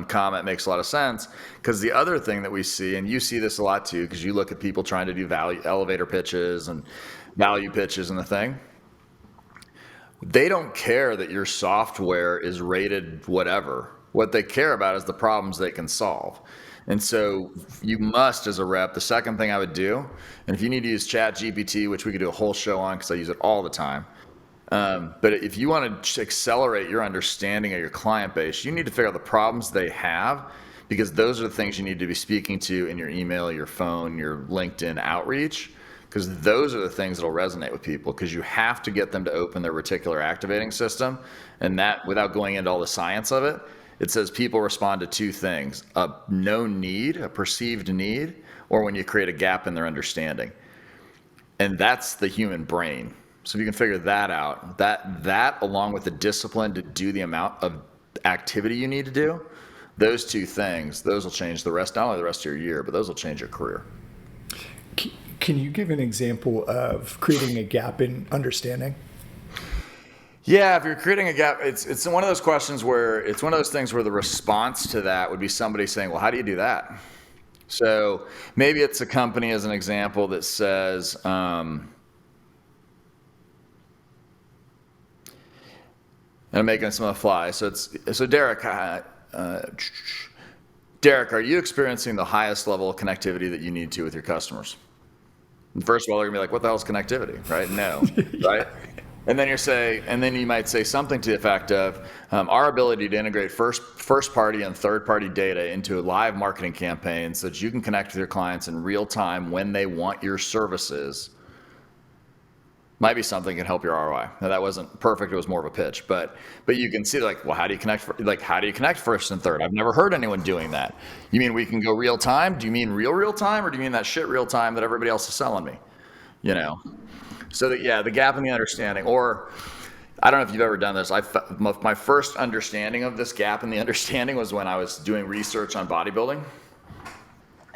comment makes a lot of sense, because the other thing that we see, and you see this a lot too, because you look at people trying to do elevator pitches and value pitches and the thing, they don't care that your software is rated whatever. What they care about is the problems they can solve. And so you must, as a rep, the second thing I would do, and if you need to use ChatGPT, which we could do a whole show on because I use it all the time, but if you want to accelerate your understanding of your client base, you need to figure out the problems they have, because those are the things you need to be speaking to in your email, your phone, your LinkedIn outreach, because those are the things that will resonate with people, because you have to get them to open their reticular activating system. And that, without going into all the science of it, it says people respond to two things: a known need, a perceived need, or when you create a gap in their understanding. And that's the human brain. So if you can figure that out, that along with the discipline to do the amount of activity you need to do, those two things, those will change the rest, not only the rest of your year, but those will change your career. Can you give an example of creating a gap in understanding? Yeah, if you're creating a gap, it's one of those questions where it's one of those things where the response to that would be somebody saying, well, how do you do that? So maybe it's a company, as an example, that says, and I'm making some on the fly. So Derek, are you experiencing the highest level of connectivity that you need to with your customers? And first of all, they're gonna be like, what the hell is connectivity, right? No, right? And then you might say something to the effect of, our ability to integrate first party and third party data into a live marketing campaign so that you can connect with your clients in real time when they want your services might be something that can help your ROI. Now that wasn't perfect; it was more of a pitch, but you can see, like, well, how do you connect first and third? I've never heard anyone doing that. You mean we can go real time? Do you mean real time, or do you mean that shit real time that everybody else is selling me? You know, so that, the gap in the understanding, or I don't know if you've ever done this. My first understanding of this gap in the understanding was when I was doing research on bodybuilding.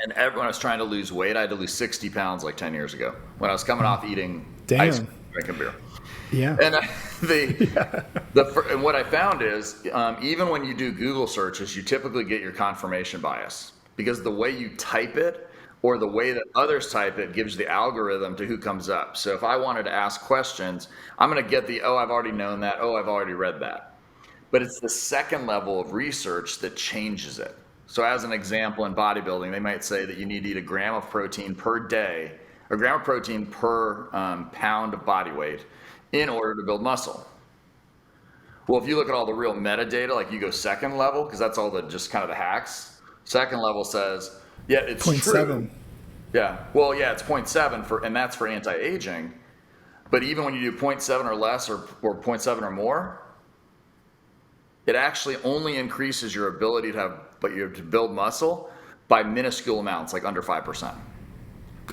And everyone was trying to lose weight. I had to lose 60 pounds like 10 years ago when I was coming off eating ice cream, drinking beer. Yeah. And and what I found is, even when you do Google searches, you typically get your confirmation bias, because the way you type it or the way that others type it gives the algorithm to who comes up. So if I wanted to ask questions, I'm going to get the, oh, I've already known that. Oh, I've already read that. But it's the second level of research that changes it. So as an example, in bodybuilding, they might say that you need to eat a gram of protein per day, a gram of protein per pound of body weight in order to build muscle. Well, if you look at all the real metadata, like you go second level, because that's all the just kind of the hacks. Second level says, yeah, it's Point true. 7. Yeah, well, yeah, it's 0.7 for, and that's for anti-aging. But even when you do 0.7 or less, or 0.7 or more, it actually only increases your ability to have, to build muscle by minuscule amounts, like under 5%.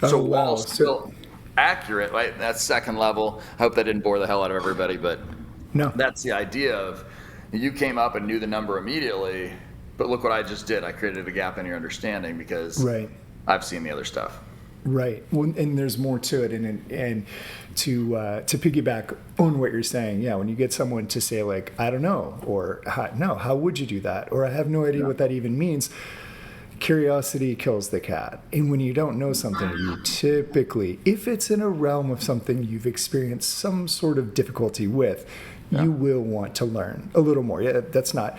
Oh, So wow. while still accurate, right? That's second level. I hope that didn't bore the hell out of everybody, but No. that's the idea of you came up and knew the number immediately, but look what I just did. I created a gap in your understanding because Right. I've seen the other stuff. Right. Well, and there's more to it. And to piggyback on what you're saying, yeah, when you get someone to say, like, I don't know, or no, how would you do that? Or I have no idea what that even means. Curiosity kills the cat. And when you don't know something, you typically, if it's in a realm of something you've experienced some sort of difficulty with, you will want to learn a little more. Yeah, that's not,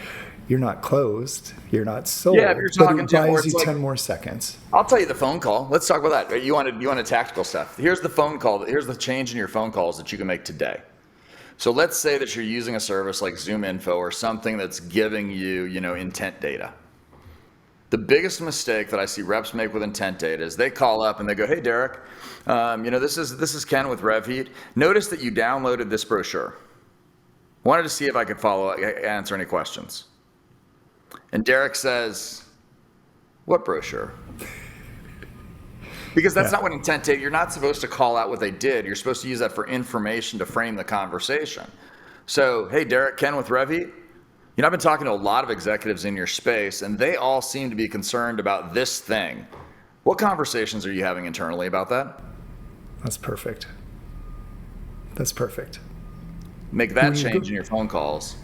you're not closed, you're not sold, Yeah, if you're talking but it to them, or buys it's you like, 10 more seconds. I'll tell you the phone call. Let's talk about that. You wanted tactical stuff. Here's the phone call. Here's the change in your phone calls that you can make today. So let's say that you're using a service like Zoom Info or something that's giving you, intent data. The biggest mistake that I see reps make with intent data is they call up and they go, "Hey, Derek, this is Ken with RevHeat. Notice that you downloaded this brochure. Wanted to see if I could answer any questions." And Derek says, "What brochure?" Because that's not what intent data, you're not supposed to call out what they did. You're supposed to use that for information to frame the conversation. So, hey, Derek, Ken with RevHeat. I've been talking to a lot of executives in your space, and they all seem to be concerned about this thing. What conversations are you having internally about that? That's perfect. That's perfect. Make that change in your phone calls.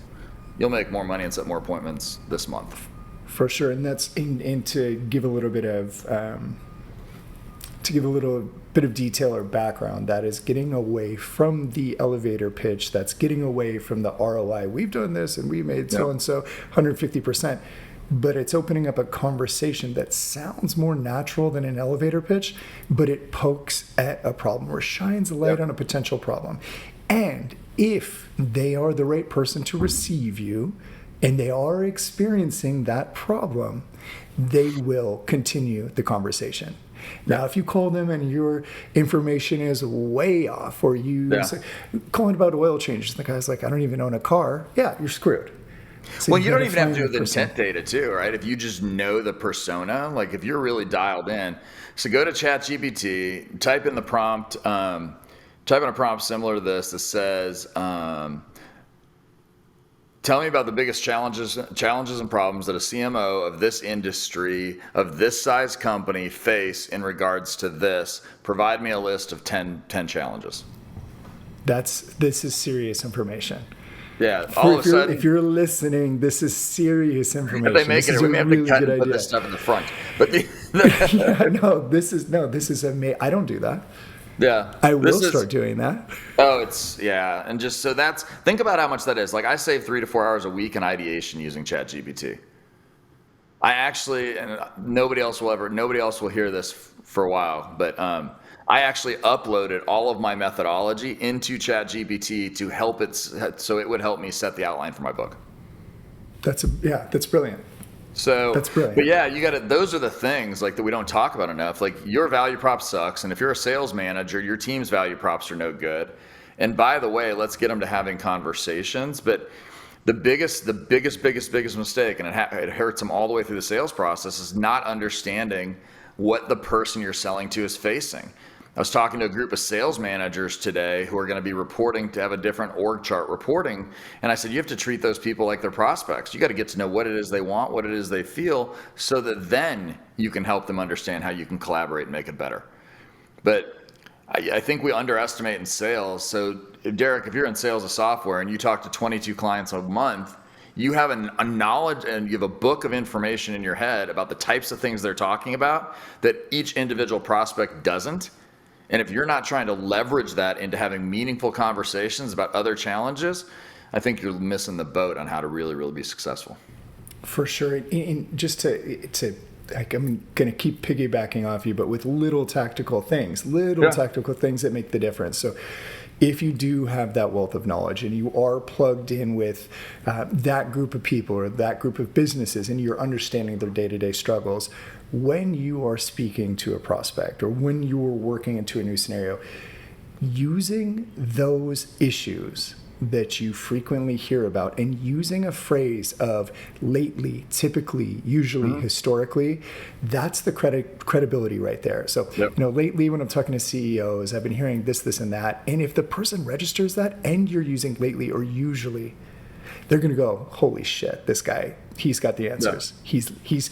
You'll make more money and set more appointments this month. For sure. And that's and to give a little bit of detail or background, that is getting away from the elevator pitch, that's getting away from the ROI. We've done this and we made so and so 150%. But it's opening up a conversation that sounds more natural than an elevator pitch, but it pokes at a problem or shines a light on a potential problem. And if they are the right person to receive you and they are experiencing that problem, they will continue the conversation. Now, if you call them and your information is way off, or you say, calling about oil changes, the guy's like, I don't even own a car. Yeah, you're screwed. So well, you don't even have to do the intent data too, right? If you just know the persona, like if you're really dialed in. So go to ChatGPT, type in a prompt similar to this that says, tell me about the biggest challenges and problems that a CMO of this industry, of this size company face in regards to this. Provide me a list of 10 challenges. This is serious information. Yeah, all of a sudden, if you're listening, this is serious information. If they make it, we may have to cut and put this stuff in the front. But this is amazing. I don't do that. Yeah, I will start doing that. Oh, and just so think about how much that is. Like I save 3 to 4 hours a week in ideation using ChatGPT. I actually, and nobody else will hear this for a while, but I actually uploaded all of my methodology into ChatGPT to help it, so it would help me set the outline for my book. That's brilliant. So that's brilliant. But yeah, those are the things like that we don't talk about enough. Like your value prop sucks, and if you're a sales manager, your team's value props are no good. And by the way, let's get them to having conversations. But the biggest mistake, and it hurts them all the way through the sales process, is not understanding what the person you're selling to is facing. I was talking to a group of sales managers today who are going to be reporting to have a different org chart reporting. And I said, you have to treat those people like they're prospects. You got to get to know what it is they want, what it is they feel, so that then you can help them understand how you can collaborate and make it better. But I think we underestimate in sales. So Derek, if you're in sales of software and you talk to 22 clients a month, you have a knowledge and you have a book of information in your head about the types of things they're talking about that each individual prospect doesn't. And if you're not trying to leverage that into having meaningful conversations about other challenges, I think you're missing the boat on how to really, really be successful. For sure. And just to like, I'm going to keep piggybacking off you, but with little tactical things that make the difference. So if you do have that wealth of knowledge and you are plugged in with that group of people or that group of businesses and you're understanding their day-to-day struggles, when you are speaking to a prospect or when you're working into a new scenario, using those issues that you frequently hear about and using a phrase of lately, typically, usually, historically, that's the credibility right there. So, lately when I'm talking to CEOs, I've been hearing this, and that. And if the person registers that and you're using lately or usually, they're going to go, holy shit, this guy, he's got the answers. Yeah. He's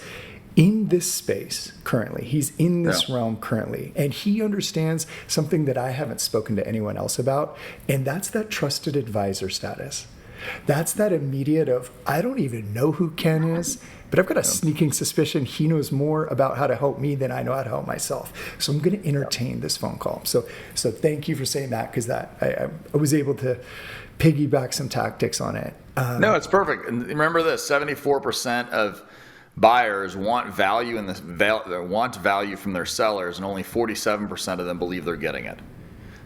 in this space currently. He's in this realm currently. And he understands something that I haven't spoken to anyone else about. And that's that trusted advisor status. That's that immediate of, I don't even know who Ken is, but I've got a sneaking suspicion he knows more about how to help me than I know how to help myself. So I'm going to entertain this phone call. So thank you for saying that, because I was able to piggyback some tactics on it. No, it's perfect. And remember this, 74% of buyers want value want value from their sellers, and only 47% of them believe they're getting it.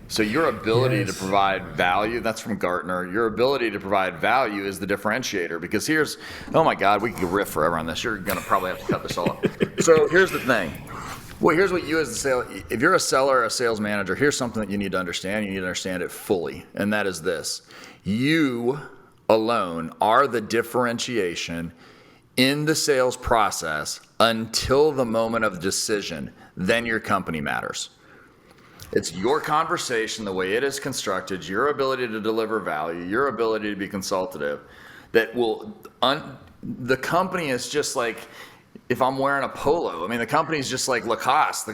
So your ability to provide value, that's from Gartner, your ability to provide value is the differentiator. Because here's, oh my God, we could riff forever on this. You're going to probably have to cut this all off. So here's the thing. Well, here's what you as if you're a seller or a sales manager, here's something that you need to understand. You need to understand it fully. And that is this. You alone are the differentiation in the sales process until the moment of decision. Then your company matters. It's your conversation, the way it is constructed, your ability to deliver value, your ability to be consultative, that will, the company is just like, if I'm wearing a polo, I mean, the company is just like Lacoste.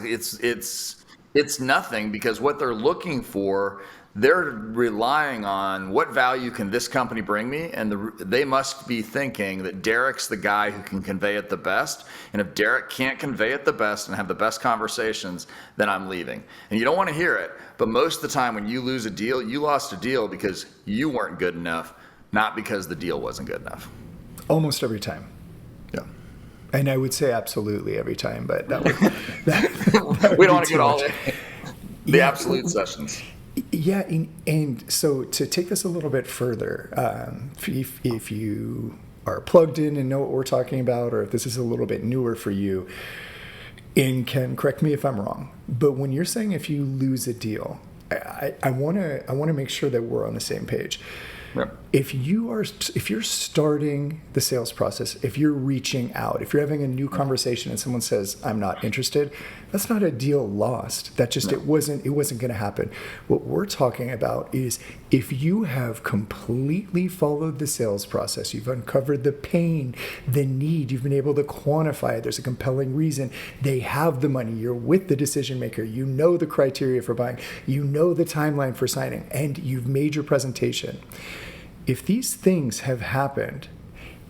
It's nothing, because what they're looking for, they're relying on what value can this company bring me, and they must be thinking that Derek's the guy who can convey it the best, and if Derek can't convey it the best and have the best conversations, then I'm leaving. And you don't want to hear it, but most of the time when you lose a deal, you lost a deal because you weren't good enough, not because the deal wasn't good enough. Almost every time. Yeah. And I would say absolutely every time, but that we don't want to get all the absolute sessions. Yeah, and so to take this a little bit further, if you are plugged in and know what we're talking about, or if this is a little bit newer for you, and Ken, correct me if I'm wrong, but when you're saying if you lose a deal, I want to make sure that we're on the same page. Yep. If you're starting the sales process, if you're reaching out, if you're having a new conversation and someone says, I'm not interested, that's not a deal lost. That just, it wasn't going to happen. What we're talking about is if you have completely followed the sales process, you've uncovered the pain, the need, you've been able to quantify it, there's a compelling reason, they have the money, you're with the decision maker, you know the criteria for buying, you know the timeline for signing, and you've made your presentation. If these things have happened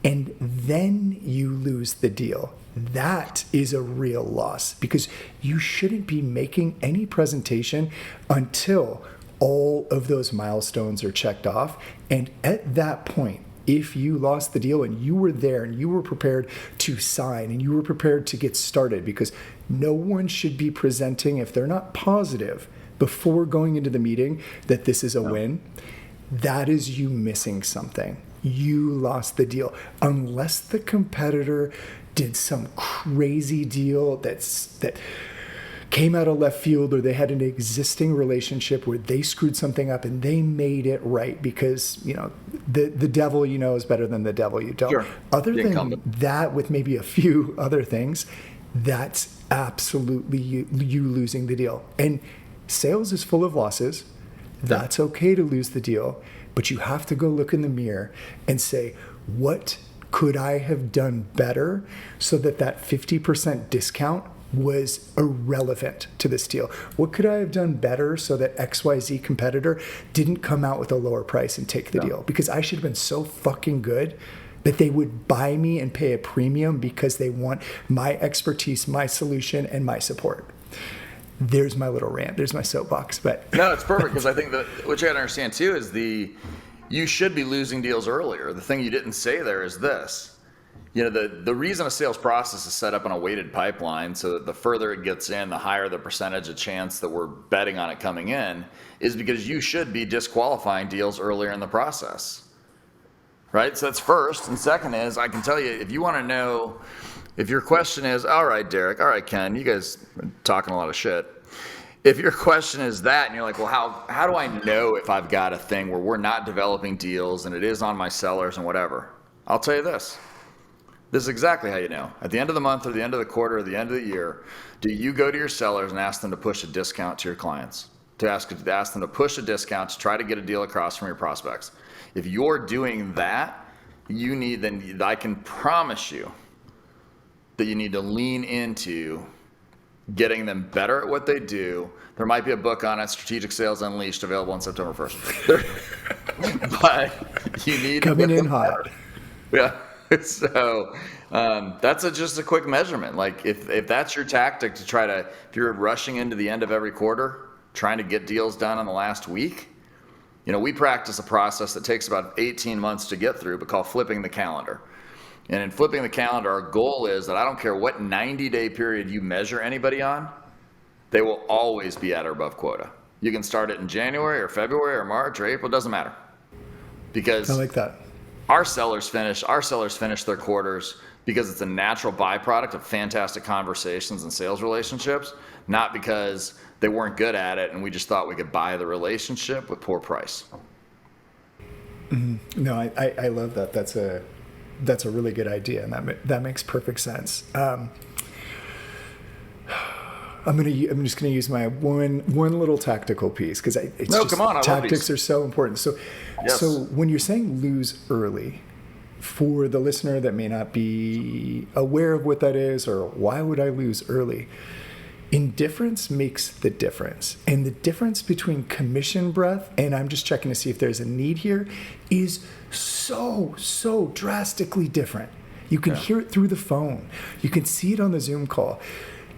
and then you lose the deal, that is a real loss, because you shouldn't be making any presentation until all of those milestones are checked off. And at that point, if you lost the deal and you were there and you were prepared to sign and you were prepared to get started, because no one should be presenting, if they're not positive before going into the meeting that this is a win, that is you missing something. You lost the deal. Unless the competitor did some crazy deal that came out of left field, or they had an existing relationship where they screwed something up and they made it right, because the devil you know is better than the devil you don't. Sure. Other than that, with maybe a few other things, that's absolutely you losing the deal. And sales is full of losses. That's okay to lose the deal, but you have to go look in the mirror and say, what could I have done better so that 50% discount was irrelevant to this deal? What could I have done better so that XYZ competitor didn't come out with a lower price and take the deal? Because I should have been so fucking good that they would buy me and pay a premium because they want my expertise, my solution, and my support. There's my little rant. There's my soapbox. But no, it's perfect, because I think that what you got to understand too is you should be losing deals earlier. The thing you didn't say there is this. The reason a sales process is set up on a weighted pipeline, so that the further it gets in, the higher the percentage of chance that we're betting on it coming in, is because you should be disqualifying deals earlier in the process. Right? So that's first. And second is, I can tell you, if you want to know, if your question is, all right, Derek, all right, Ken, you guys are talking a lot of shit. If your question is that, and you're like, well, how do I know if I've got a thing where we're not developing deals and it is on my sellers and whatever? I'll tell you this. This is exactly how you know. At the end of the month or the end of the quarter or the end of the year, do you go to your sellers and ask them to push a discount to your clients? To ask them to push a discount to try to get a deal across from your prospects? If you're doing that, then I can promise you that you need to lean into getting them better at what they do. There might be a book on it, Strategic Sales Unleashed, available on September 1st. But you need to coming in hot. Yeah. So that's just a quick measurement. Like if that's your tactic to try to, if you're rushing into the end of every quarter, trying to get deals done in the last week, we practice a process that takes about 18 months to get through, but called flipping the calendar. And in flipping the calendar, our goal is that I don't care what 90-day period you measure anybody on, they will always be at or above quota. You can start it in January or February or March or April, it doesn't matter. Because I like that. Our sellers finish their quarters because it's a natural byproduct of fantastic conversations and sales relationships, not because they weren't good at it and we just thought we could buy the relationship with poor price. Mm-hmm. No, I love that. That's a really good idea, and that makes perfect sense. I'm just gonna use my one little tactical piece, because tactics are so important. So, yes. So when you're saying lose early, for the listener that may not be aware of what that is, or why would I lose early? Indifference makes the difference, and the difference between commission breath and I'm just checking to see if there's a need here is so drastically different. You can hear it through the phone. You can see it on the Zoom call.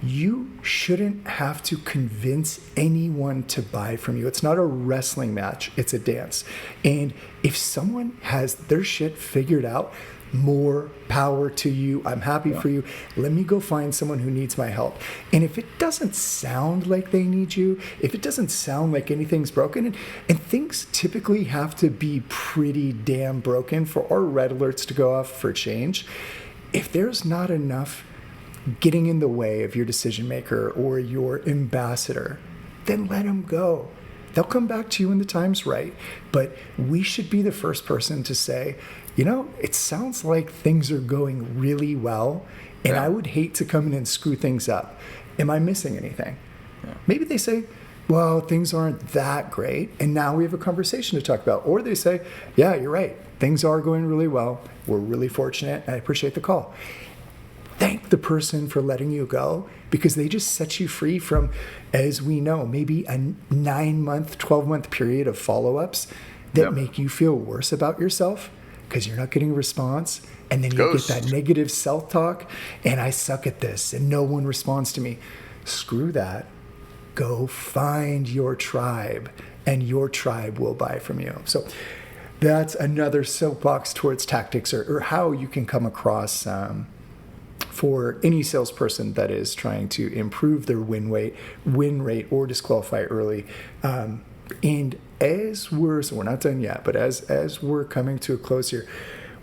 You shouldn't have to convince anyone to buy from you. It's not a wrestling match, it's a dance. And if someone has their shit figured out, more power to you. I'm happy for you. Let me go find someone who needs my help. And if it doesn't sound like they need you, if it doesn't sound like anything's broken, and things typically have to be pretty damn broken for our red alerts to go off for change, if there's not enough getting in the way of your decision maker or your ambassador, then let them go. They'll come back to you when the time's right. But we should be the first person to say, it sounds like things are going really well, and I would hate to come in and screw things up. Am I missing anything? Yeah. Maybe they say, well, things aren't that great, and now we have a conversation to talk about. Or they say, yeah, you're right. Things are going really well. We're really fortunate, and I appreciate the call. Thank the person for letting you go, because they just set you free from, as we know, maybe a 9-month, 12-month period of follow-ups that make you feel worse about yourself because you're not getting a response. And then you get that negative self-talk, and I suck at this, and no one responds to me. Screw that. Go find your tribe, and your tribe will buy from you. So that's another soapbox towards tactics, or how you can come across for any salesperson that is trying to improve their win rate, or disqualify early. And so we're not done yet, but as we're coming to a close here,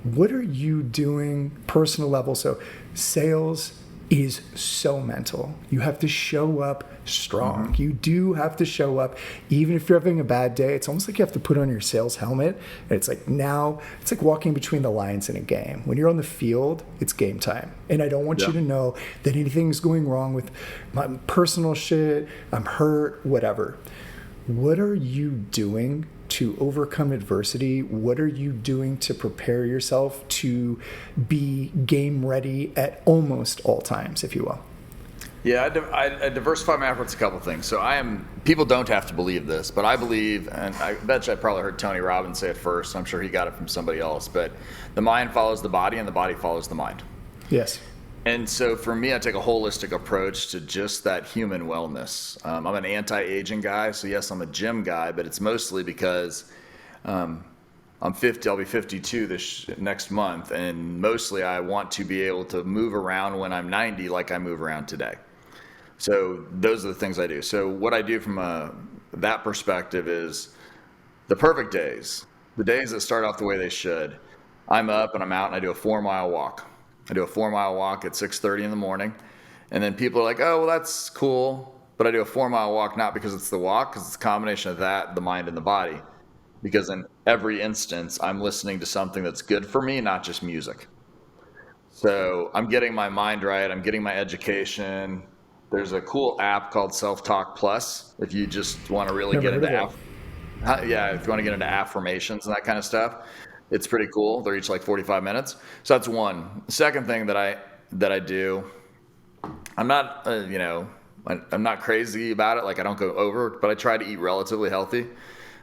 what are you doing personal level? So sales is so mental. You have to show up strong. You do have to show up, even if you're having a bad day. It's almost like you have to put on your sales helmet. And it's like walking between the lines in a game. When you're on the field, it's game time. And I don't want you to know that anything's going wrong with my personal shit. I'm hurt, whatever. What are you doing to overcome adversity? What are you doing to prepare yourself to be game ready at almost all times, if you will? Yeah, I diversify my efforts a couple things. So people don't have to believe this, but I believe, and I bet you I probably heard Tony Robbins say it first. I'm sure he got it from somebody else, but the mind follows the body and the body follows the mind. Yes. And so for me, I take a holistic approach to just that human wellness. I'm an anti-aging guy, so yes, I'm a gym guy, but it's mostly because I'm 50, I'll be 52 this next month, and mostly I want to be able to move around when I'm 90 like I move around today. So those are the things I do. So what I do from that perspective is the perfect days, the days that start off the way they should. I'm up and I'm out and I do a 4-mile walk. I do a 4-mile walk at 6:30 in the morning. And then people are like, oh, well, that's cool. But I do a 4-mile walk not because it's the walk, because it's a combination of that, the mind, and the body. Because in every instance, I'm listening to something that's good for me, not just music. So I'm getting my mind right. I'm getting my education. There's a cool app called Self-Talk Plus. If you just want to really Never get heard into of if you want to get into affirmations and that kind of stuff, it's pretty cool. They're each like 45 minutes. So that's one. The second thing that I do, I'm not I'm not crazy about it. Like I don't go over, but I try to eat relatively healthy.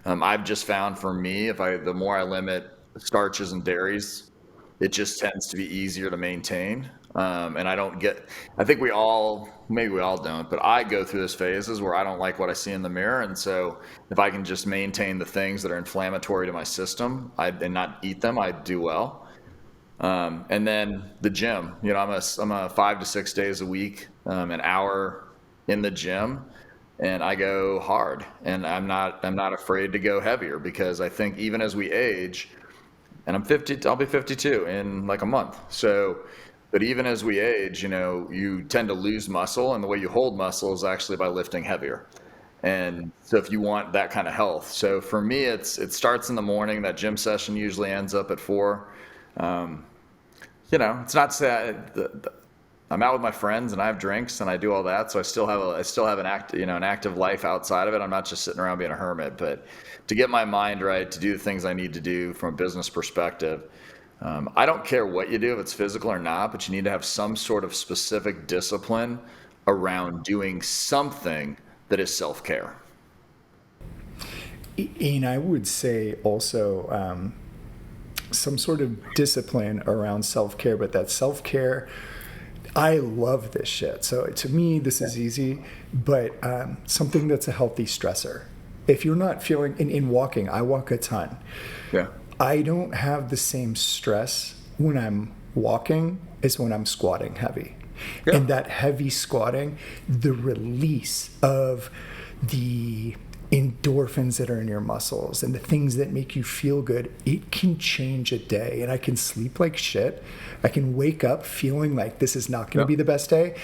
I've just found for me, the more I limit starches and dairies, it just tends to be easier to maintain. And I think maybe we all don't, but I go through those phases where I don't like what I see in the mirror. And so if I can just maintain the things that are inflammatory to my system and not eat them, I do well. And then the gym, I'm a 5 to 6 days a week, an hour in the gym. And I go hard, and I'm not afraid to go heavier, because I think even as we age, and I'll be 52 in like a month. So, but even as we age, you tend to lose muscle, and the way you hold muscle is actually by lifting heavier. And so if you want that kind of health. So for me, it starts in the morning. That gym session usually ends up at 4. It's not to say I'm out with my friends and I have drinks and I do all that. So I still have an active life outside of it. I'm not just sitting around being a hermit, but to get my mind right, to do the things I need to do from a business perspective. I don't care what you do, if it's physical or not, but you need to have some sort of specific discipline around doing something that is self-care. And I would say also some sort of discipline around self-care, but that self-care, I love this shit. So to me, this is easy, but something that's a healthy stressor. If you're not feeling, in walking, I walk a ton. Yeah. I don't have the same stress when I'm walking as when I'm squatting heavy. Yeah. And that heavy squatting, the release of the endorphins that are in your muscles and the things that make you feel good, it can change a day. And I can sleep like shit. I can wake up feeling like this is not going to be the best day.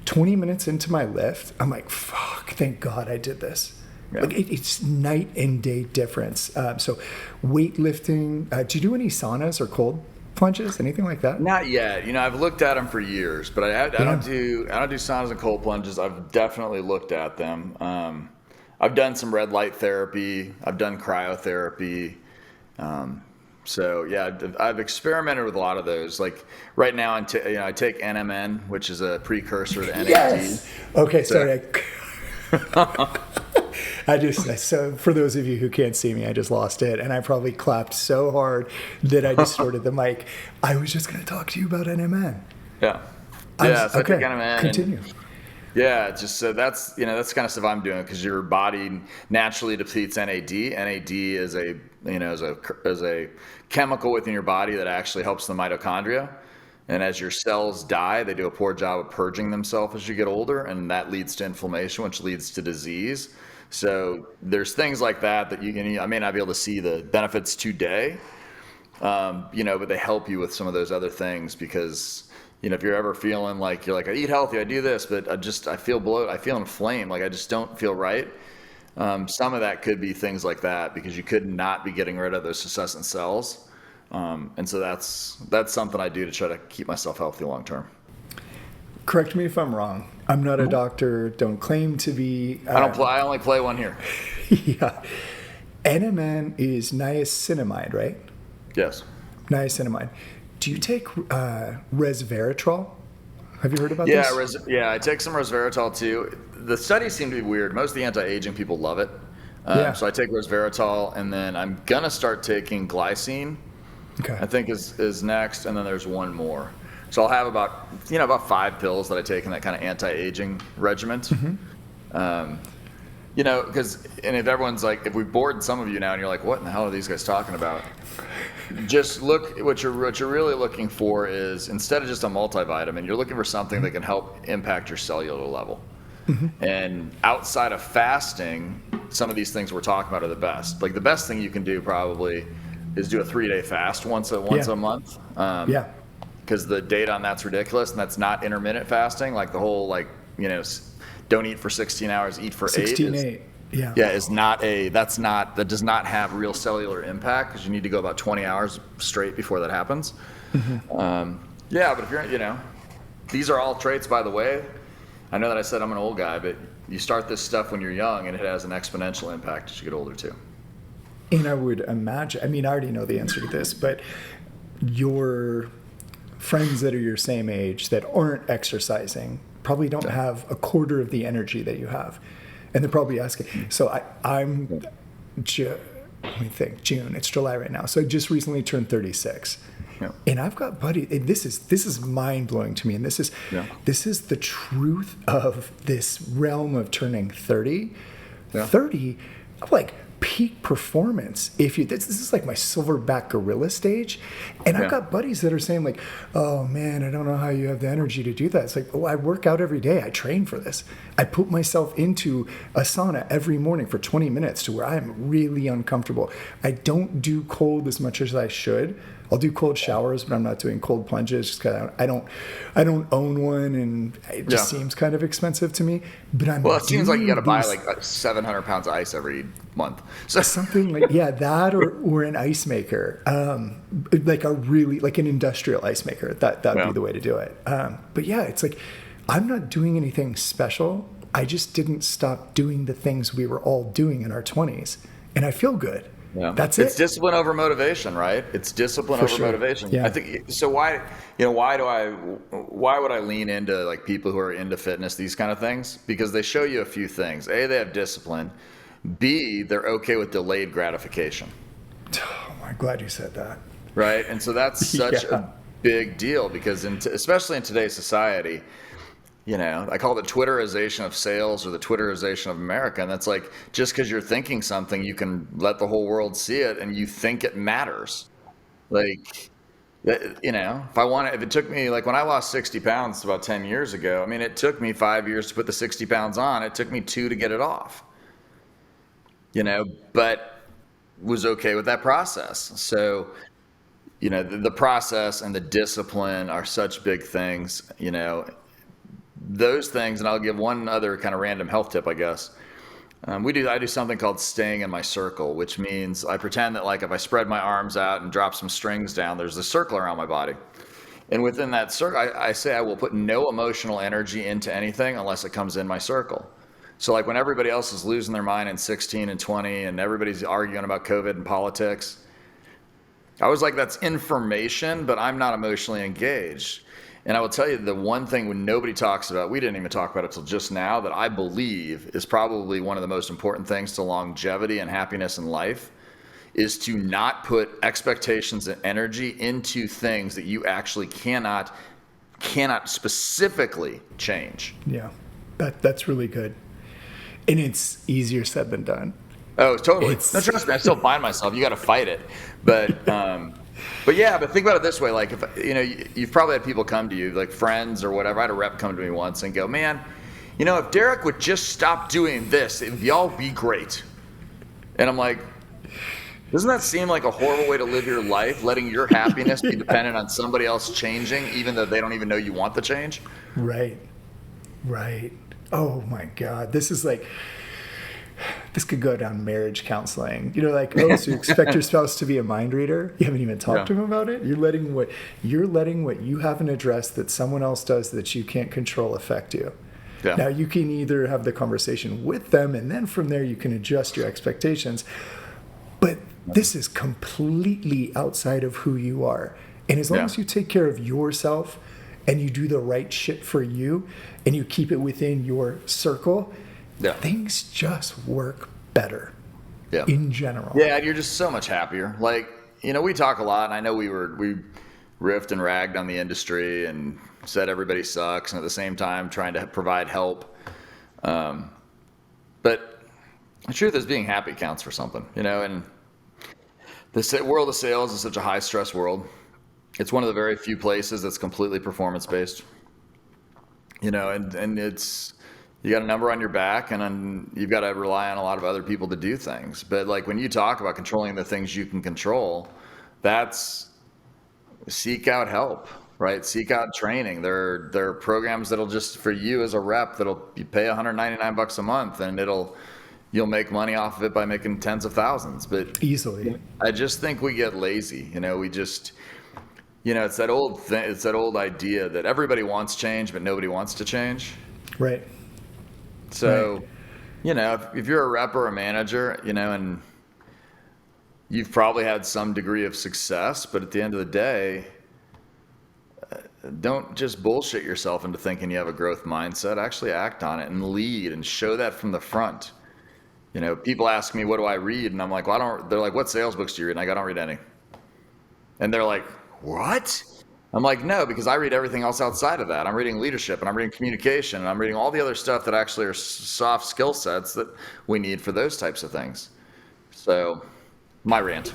20 minutes into my lift, I'm like, fuck, thank God I did this. Yeah. Like it's night and day difference. So weightlifting, do you do any saunas or cold plunges, anything like that? Not yet. I've looked at them for years, but I don't do saunas and cold plunges. I've definitely looked at them. I've done some red light therapy. I've done cryotherapy. So yeah, I've experimented with a lot of those. Like right now, I take NMN, which is a precursor to NAD. Yes. Okay, sorry. So for those of you who can't see me, I just lost it, and I probably clapped so hard that I distorted the mic. I was just going to talk to you about NMN. Yeah. I take NMN. Continue. Yeah, just so that's the kind of stuff I'm doing, because your body naturally depletes NAD. NAD is a chemical within your body that actually helps the mitochondria. And as your cells die, they do a poor job of purging themselves as you get older, and that leads to inflammation, which leads to disease. So there's things like that I may not be able to see the benefits today, but they help you with some of those other things, because if you're ever feeling like you're like, I eat healthy, I do this, but I feel bloated, I feel inflamed, like I just don't feel right. Some of that could be things like that, because you could not be getting rid of those senescent cells. And so that's something I do to try to keep myself healthy long term. Correct me if I'm wrong. I'm not a doctor, don't claim to be. I only play one here. Yeah. NMN is niacinamide, right? Yes. Niacinamide. Do you take resveratrol? Have you heard about Yeah, this? I take some resveratrol too. The studies seem to be weird. Most of the anti-aging people love it. Yeah. So I take resveratrol, and then I'm gonna start taking glycine. Okay. I think is next, and then there's one more. So I'll have about 5 pills that I take in that kind of anti-aging regiment. Because if everyone's like, if we bored some of you now, and you're like, what in the hell are these guys talking about? Just look, what you're really looking for is, instead of just a multivitamin, you're looking for something that can help impact your cellular level. And outside of fasting, some of these things we're talking about are the best. Like the best thing you can do probably is do a 3-day fast once a month. Yeah. Because the data on that's ridiculous, and that's not intermittent fasting. Like the whole don't eat for 16 hours, eat for 16, 8. 8. Yeah. Yeah, that does not have real cellular impact, because you need to go about 20 hours straight before that happens. But if you're, these are all traits, by the way. I know that I said I'm an old guy, but you start this stuff when you're young, and it has an exponential impact as you get older too. And I would imagine, I mean, I already know the answer to this, but your friends that are your same age that aren't exercising probably don't have a quarter of the energy that you have. And they're probably asking. So let me think, June, it's July right now. So I just recently turned 36. Yeah. And I've got buddies, and this is mind blowing to me. And this is the truth of this realm of turning 30. Yeah. 30, like peak performance. This is like my silverback gorilla stage. And I've got buddies that are saying like, oh man, I don't know how you have the energy to do that. It's like, I work out every day. I train for this. I put myself into a sauna every morning for 20 minutes to where I'm really uncomfortable. I don't do cold as much as I should. I'll do cold showers, but I'm not doing cold plunges just because I don't own one, and it just seems kind of expensive to me. But it seems like you got to buy like 700 pounds of ice every month. So something like that, or an ice maker, like an industrial ice maker. That'd be the way to do it. But yeah, it's like I'm not doing anything special. I just didn't stop doing the things we were all doing in our 20s, and I feel good. Yeah. That's It's it. discipline over motivation, right? It's discipline over motivation. Yeah. I think so. Why would I lean into like people who are into fitness, these kind of things? Because they show you a few things. A, they have discipline. B, they're okay with delayed gratification. Oh, I'm glad you said that. Right? And so that's such a big deal, because especially in today's society, I call it the Twitterization of sales, or the Twitterization of America. And that's like, just because you're thinking something, you can let the whole world see it, and you think it matters. Like, if it took me, like when I lost 60 pounds about 10 years ago, I mean, it took me 5 years to put the 60 pounds on. It took me 2 to get it off, but was okay with that process. So, the process and the discipline are such big things, those things. And I'll give one other kind of random health tip, I guess. I do something called staying in my circle, which means I pretend that, like, if I spread my arms out and drop some strings down, there's a circle around my body. And within that circle, I say I will put no emotional energy into anything unless it comes in my circle. So like when everybody else is losing their mind in 16 and 20 and everybody's arguing about COVID and politics, I was like, that's information, but I'm not emotionally engaged. And I will tell you, the one thing when nobody talks about, we didn't even talk about it till just now, that I believe is probably one of the most important things to longevity and happiness in life, is to not put expectations and energy into things that you actually cannot specifically change. Yeah, that's really good. And it's easier said than done. Oh, totally. No, trust me, I still find myself. You got to fight it. But think about it this way. Like, if you've probably had people come to you, like friends or whatever. I had a rep come to me once and go, man, if Derek would just stop doing this, it'd all be great. And I'm like, doesn't that seem like a horrible way to live your life, letting your happiness be dependent on somebody else changing, even though they don't even know you want the change? Right. Oh my God. This could go down marriage counseling. So you expect your spouse to be a mind reader? You haven't even talked to him about it? You're letting what you haven't addressed that someone else does that you can't control affect you. Yeah. Now you can either have the conversation with them, and then from there you can adjust your expectations. But this is completely outside of who you are. And as long as you take care of yourself and you do the right shit for you and you keep it within your circle, things just work better in general. Yeah, and you're just so much happier. Like, we talk a lot, and I know we riffed and ragged on the industry and said everybody sucks, and at the same time trying to provide help. But the truth is, being happy counts for something, and the world of sales is such a high stress world. It's one of the very few places that's completely performance based, and it's, you got a number on your back, and you've got to rely on a lot of other people to do things. But like when you talk about controlling the things you can control, that's seek out help, right? Seek out training. There are programs that'll just, for you as a rep, you pay $199 a month, and you'll make money off of it by making tens of thousands. But easily, I just think we get lazy. We just, it's that old thing. It's that old idea that everybody wants change, but nobody wants to change. Right. So, if you're a rep or a manager, and you've probably had some degree of success, but at the end of the day, don't just bullshit yourself into thinking you have a growth mindset. Actually act on it and lead and show that from the front. People ask me, what do I read? And I'm like, they're like, what sales books do you read? And I go, I don't read any. And they're like, what? I'm like, no, because I read everything else outside of that. I'm reading leadership, and I'm reading communication, and I'm reading all the other stuff that actually are soft skill sets that we need for those types of things. So, my rant.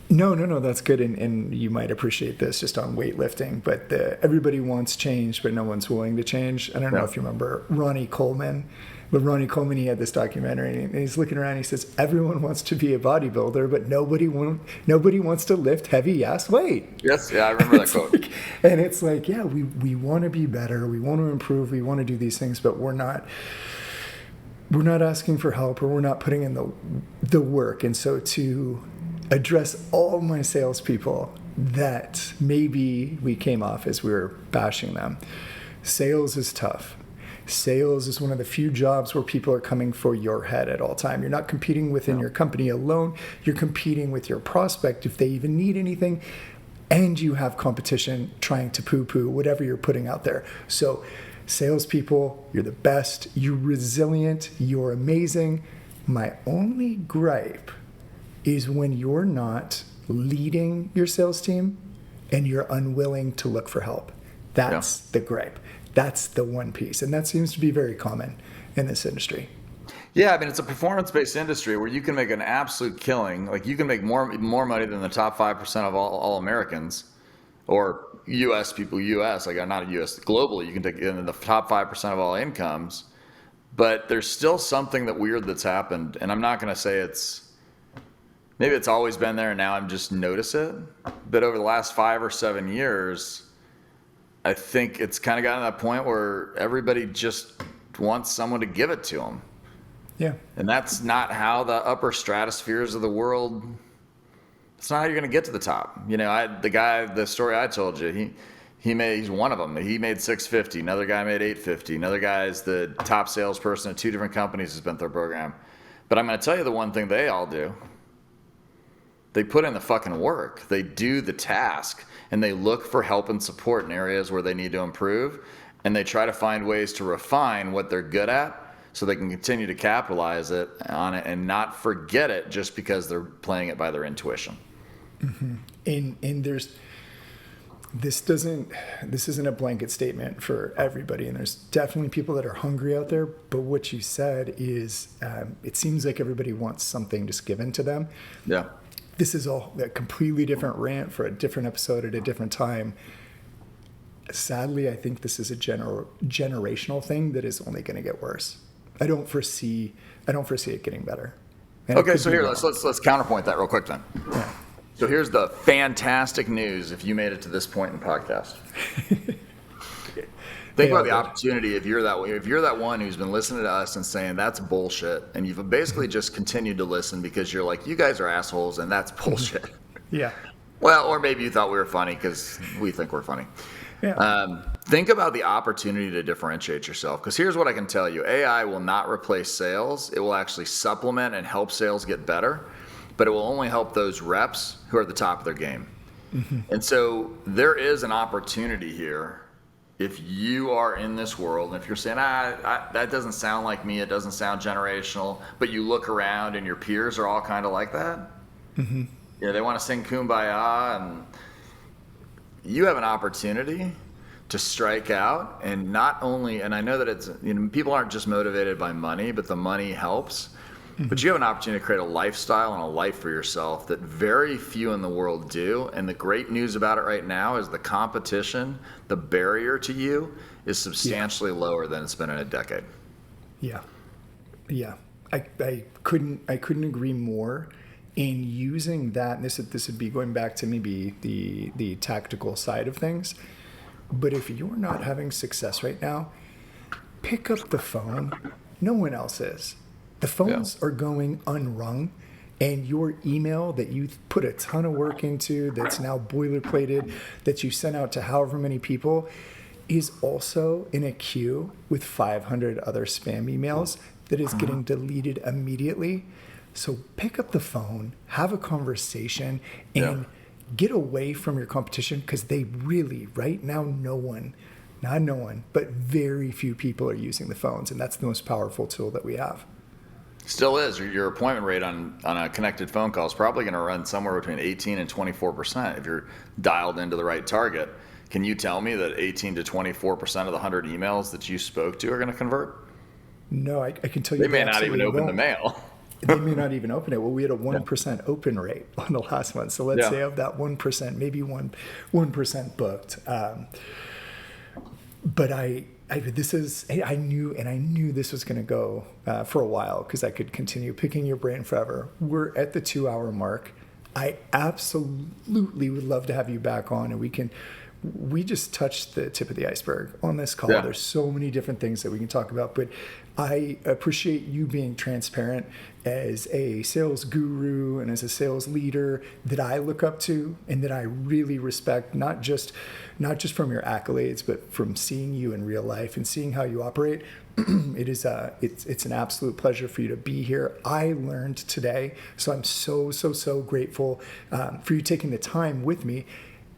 No, that's good, and you might appreciate this just on weightlifting, but everybody wants change, but no one's willing to change. I don't know if you remember Ronnie Coleman. But Ronnie Coleman, he had this documentary, and he's looking around, and he says, everyone wants to be a bodybuilder, but nobody wants to lift heavy-ass weight. Yes, yeah, I remember that quote. And it's like, yeah, we want to be better, we want to improve, we want to do these things, but we're not asking for help, or we're not putting in the work. And so to address all my salespeople that maybe we came off as we were bashing them, sales is tough. Sales is one of the few jobs where people are coming for your head at all time. You're not competing within your company alone. You're competing with your prospect if they even need anything, and you have competition trying to poo-poo whatever you're putting out there. So salespeople, you're the best. You're resilient. You're amazing. My only gripe is when you're not leading your sales team and you're unwilling to look for help. That's the gripe. That's the one piece. And that seems to be very common in this industry. Yeah, I mean, it's a performance-based industry where you can make an absolute killing. Like, you can make more money than the top 5% of all Americans, or U.S. people, like not U.S., globally, you can take in the top 5% of all incomes. But there's still something weird that's happened. And I'm not going to say maybe it's always been there and now I'm just notice it. But over the last 5 or 7 years, I think it's kind of gotten to that point where everybody just wants someone to give it to them. Yeah. And that's not how the upper stratospheres of the world, it's not how you're going to get to the top. The story I told you, he's one of them. He made $650. Another guy made $850. Another guy is the top salesperson at 2 different companies has been through their program. But I'm going to tell you the one thing they all do. They put in the fucking work. They do the task, and they look for help and support in areas where they need to improve, and they try to find ways to refine what they're good at so they can continue to capitalize on it and not forget it just because they're playing it by their intuition. Mm-hmm. And this isn't a blanket statement for everybody, and there's definitely people that are hungry out there, but what you said is it seems like everybody wants something just given to them. Yeah. This is a completely different rant for a different episode at a different time. Sadly, I think this is a generational thing that is only going to get worse. I don't foresee it getting better. And okay, so here let's counterpoint that real quick then. Yeah. So here's the fantastic news if you made it to this point in the podcast. Think about the opportunity if you're that one who's been listening to us and saying that's bullshit, and you've basically just continued to listen because you're like, you guys are assholes and that's bullshit. Yeah. Well, or maybe you thought we were funny because we think we're funny. Yeah. Think about the opportunity to differentiate yourself, because here's what I can tell you. AI will not replace sales. It will actually supplement and help sales get better, but it will only help those reps who are at the top of their game. Mm-hmm. And so there is an opportunity here if you are in this world, and if you're saying, that doesn't sound like me, it doesn't sound generational, but you look around and your peers are all kind of like that. Mm-hmm. Yeah, they want to sing Kumbaya, and you have an opportunity to strike out. And not only, and I know that it's, people aren't just motivated by money, but the money helps. But you have an opportunity to create a lifestyle and a life for yourself that very few in the world do. And the great news about it right now is the competition, the barrier to you is substantially lower than it's been in a decade. Yeah. Yeah. I couldn't agree more. In using that, and this would be going back to maybe the tactical side of things. But if you're not having success right now, pick up the phone. No one else is. The phones are going unrung, and your email that you put a ton of work into, that's now boilerplated, that you sent out to however many people, is also in a queue with 500 other spam emails that is getting deleted immediately. So pick up the phone, have a conversation, and get away from your competition, because they really, right now, not no one, but very few people are using the phones, and that's the most powerful tool that we have. Still is. Your appointment rate on a connected phone call is probably going to run somewhere between 18 and 24% if you're dialed into the right target. Can you tell me that 18 to 24% of the 100 emails that you spoke to are going to convert? No, I can tell you. They may not even open the mail. They may not even open it. Well, we had a 1% open rate on the last one. So let's say of that 1%, maybe 1% booked. But I knew this was going to go for a while, because I could continue picking your brain forever. We're at the 2-hour mark. I absolutely would love to have you back on, and we just touched the tip of the iceberg on this call. Yeah. There's so many different things that we can talk about, but I appreciate you being transparent as a sales guru and as a sales leader that I look up to and that I really respect, not just from your accolades, but from seeing you in real life and seeing how you operate. It's an absolute pleasure for you to be here. I learned today, so I'm so grateful for you taking the time with me.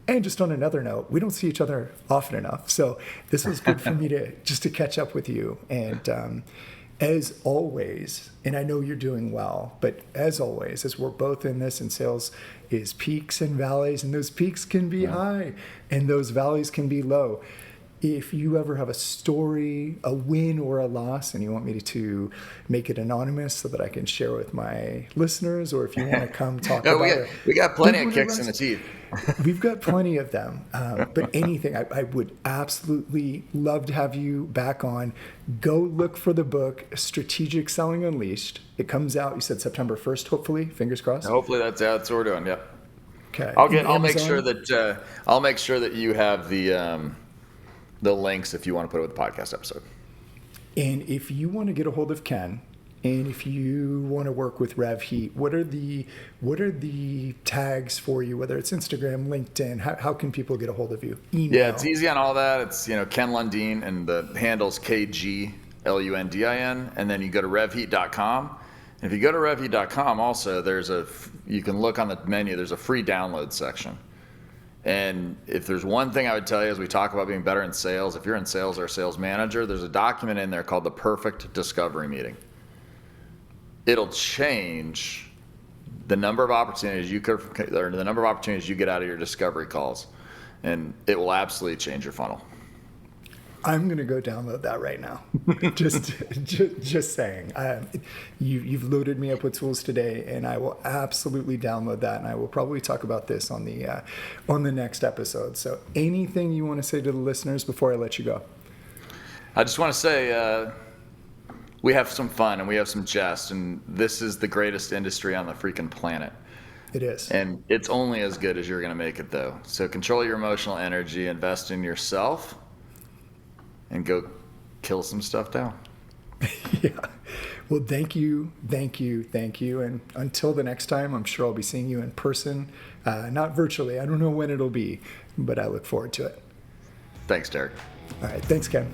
And just on another note, we don't see each other often enough, so this was good for me to catch up with you. And as always, and I know you're doing well, but as always, as we're both in this, and sales is peaks and valleys, and those peaks can be high and those valleys can be low. If you ever have a story, a win or a loss, and you want me to make it anonymous so that I can share with my listeners, or if you want to come talk about it. We got plenty of kicks in the teeth. We've got plenty of them. But anything, I would absolutely love to have you back on. Go look for the book, Strategic Selling Unleashed. It comes out, you said September 1st, hopefully, fingers crossed. Hopefully that's what we're doing, yep. Okay. I'll make sure that you have the links if you want to put it with the podcast episode. And if you want to get a hold of Ken, and if you want to work with Rev Heat, what are the tags for you? Whether it's Instagram, LinkedIn, how can people get a hold of you? Email. Yeah, it's easy on all that. It's Ken Lundin, and the handle's KGLUNDIN, and then you go to revheat.com. And if you go to revheat.com, also you can look on the menu. There's a free download section. And if there's one thing I would tell you as we talk about being better in sales, if you're in sales or a sales manager, there's a document in there called the Perfect Discovery Meeting. It'll change the number of opportunities you get out of your discovery calls, and it will absolutely change your funnel. I'm going to go download that right now. just saying. You've loaded me up with tools today, and I will absolutely download that, and I will probably talk about this on the next episode. So anything you want to say to the listeners before I let you go? I just want to say we have some fun and we have some jest, and this is the greatest industry on the freaking planet. It is. And it's only as good as you're going to make it, though. So control your emotional energy, invest in yourself, and go kill some stuff down. Yeah. Well, thank you. And until the next time, I'm sure I'll be seeing you in person, not virtually. I don't know when it'll be, but I look forward to it. Thanks, Derek. All right. Thanks, Ken.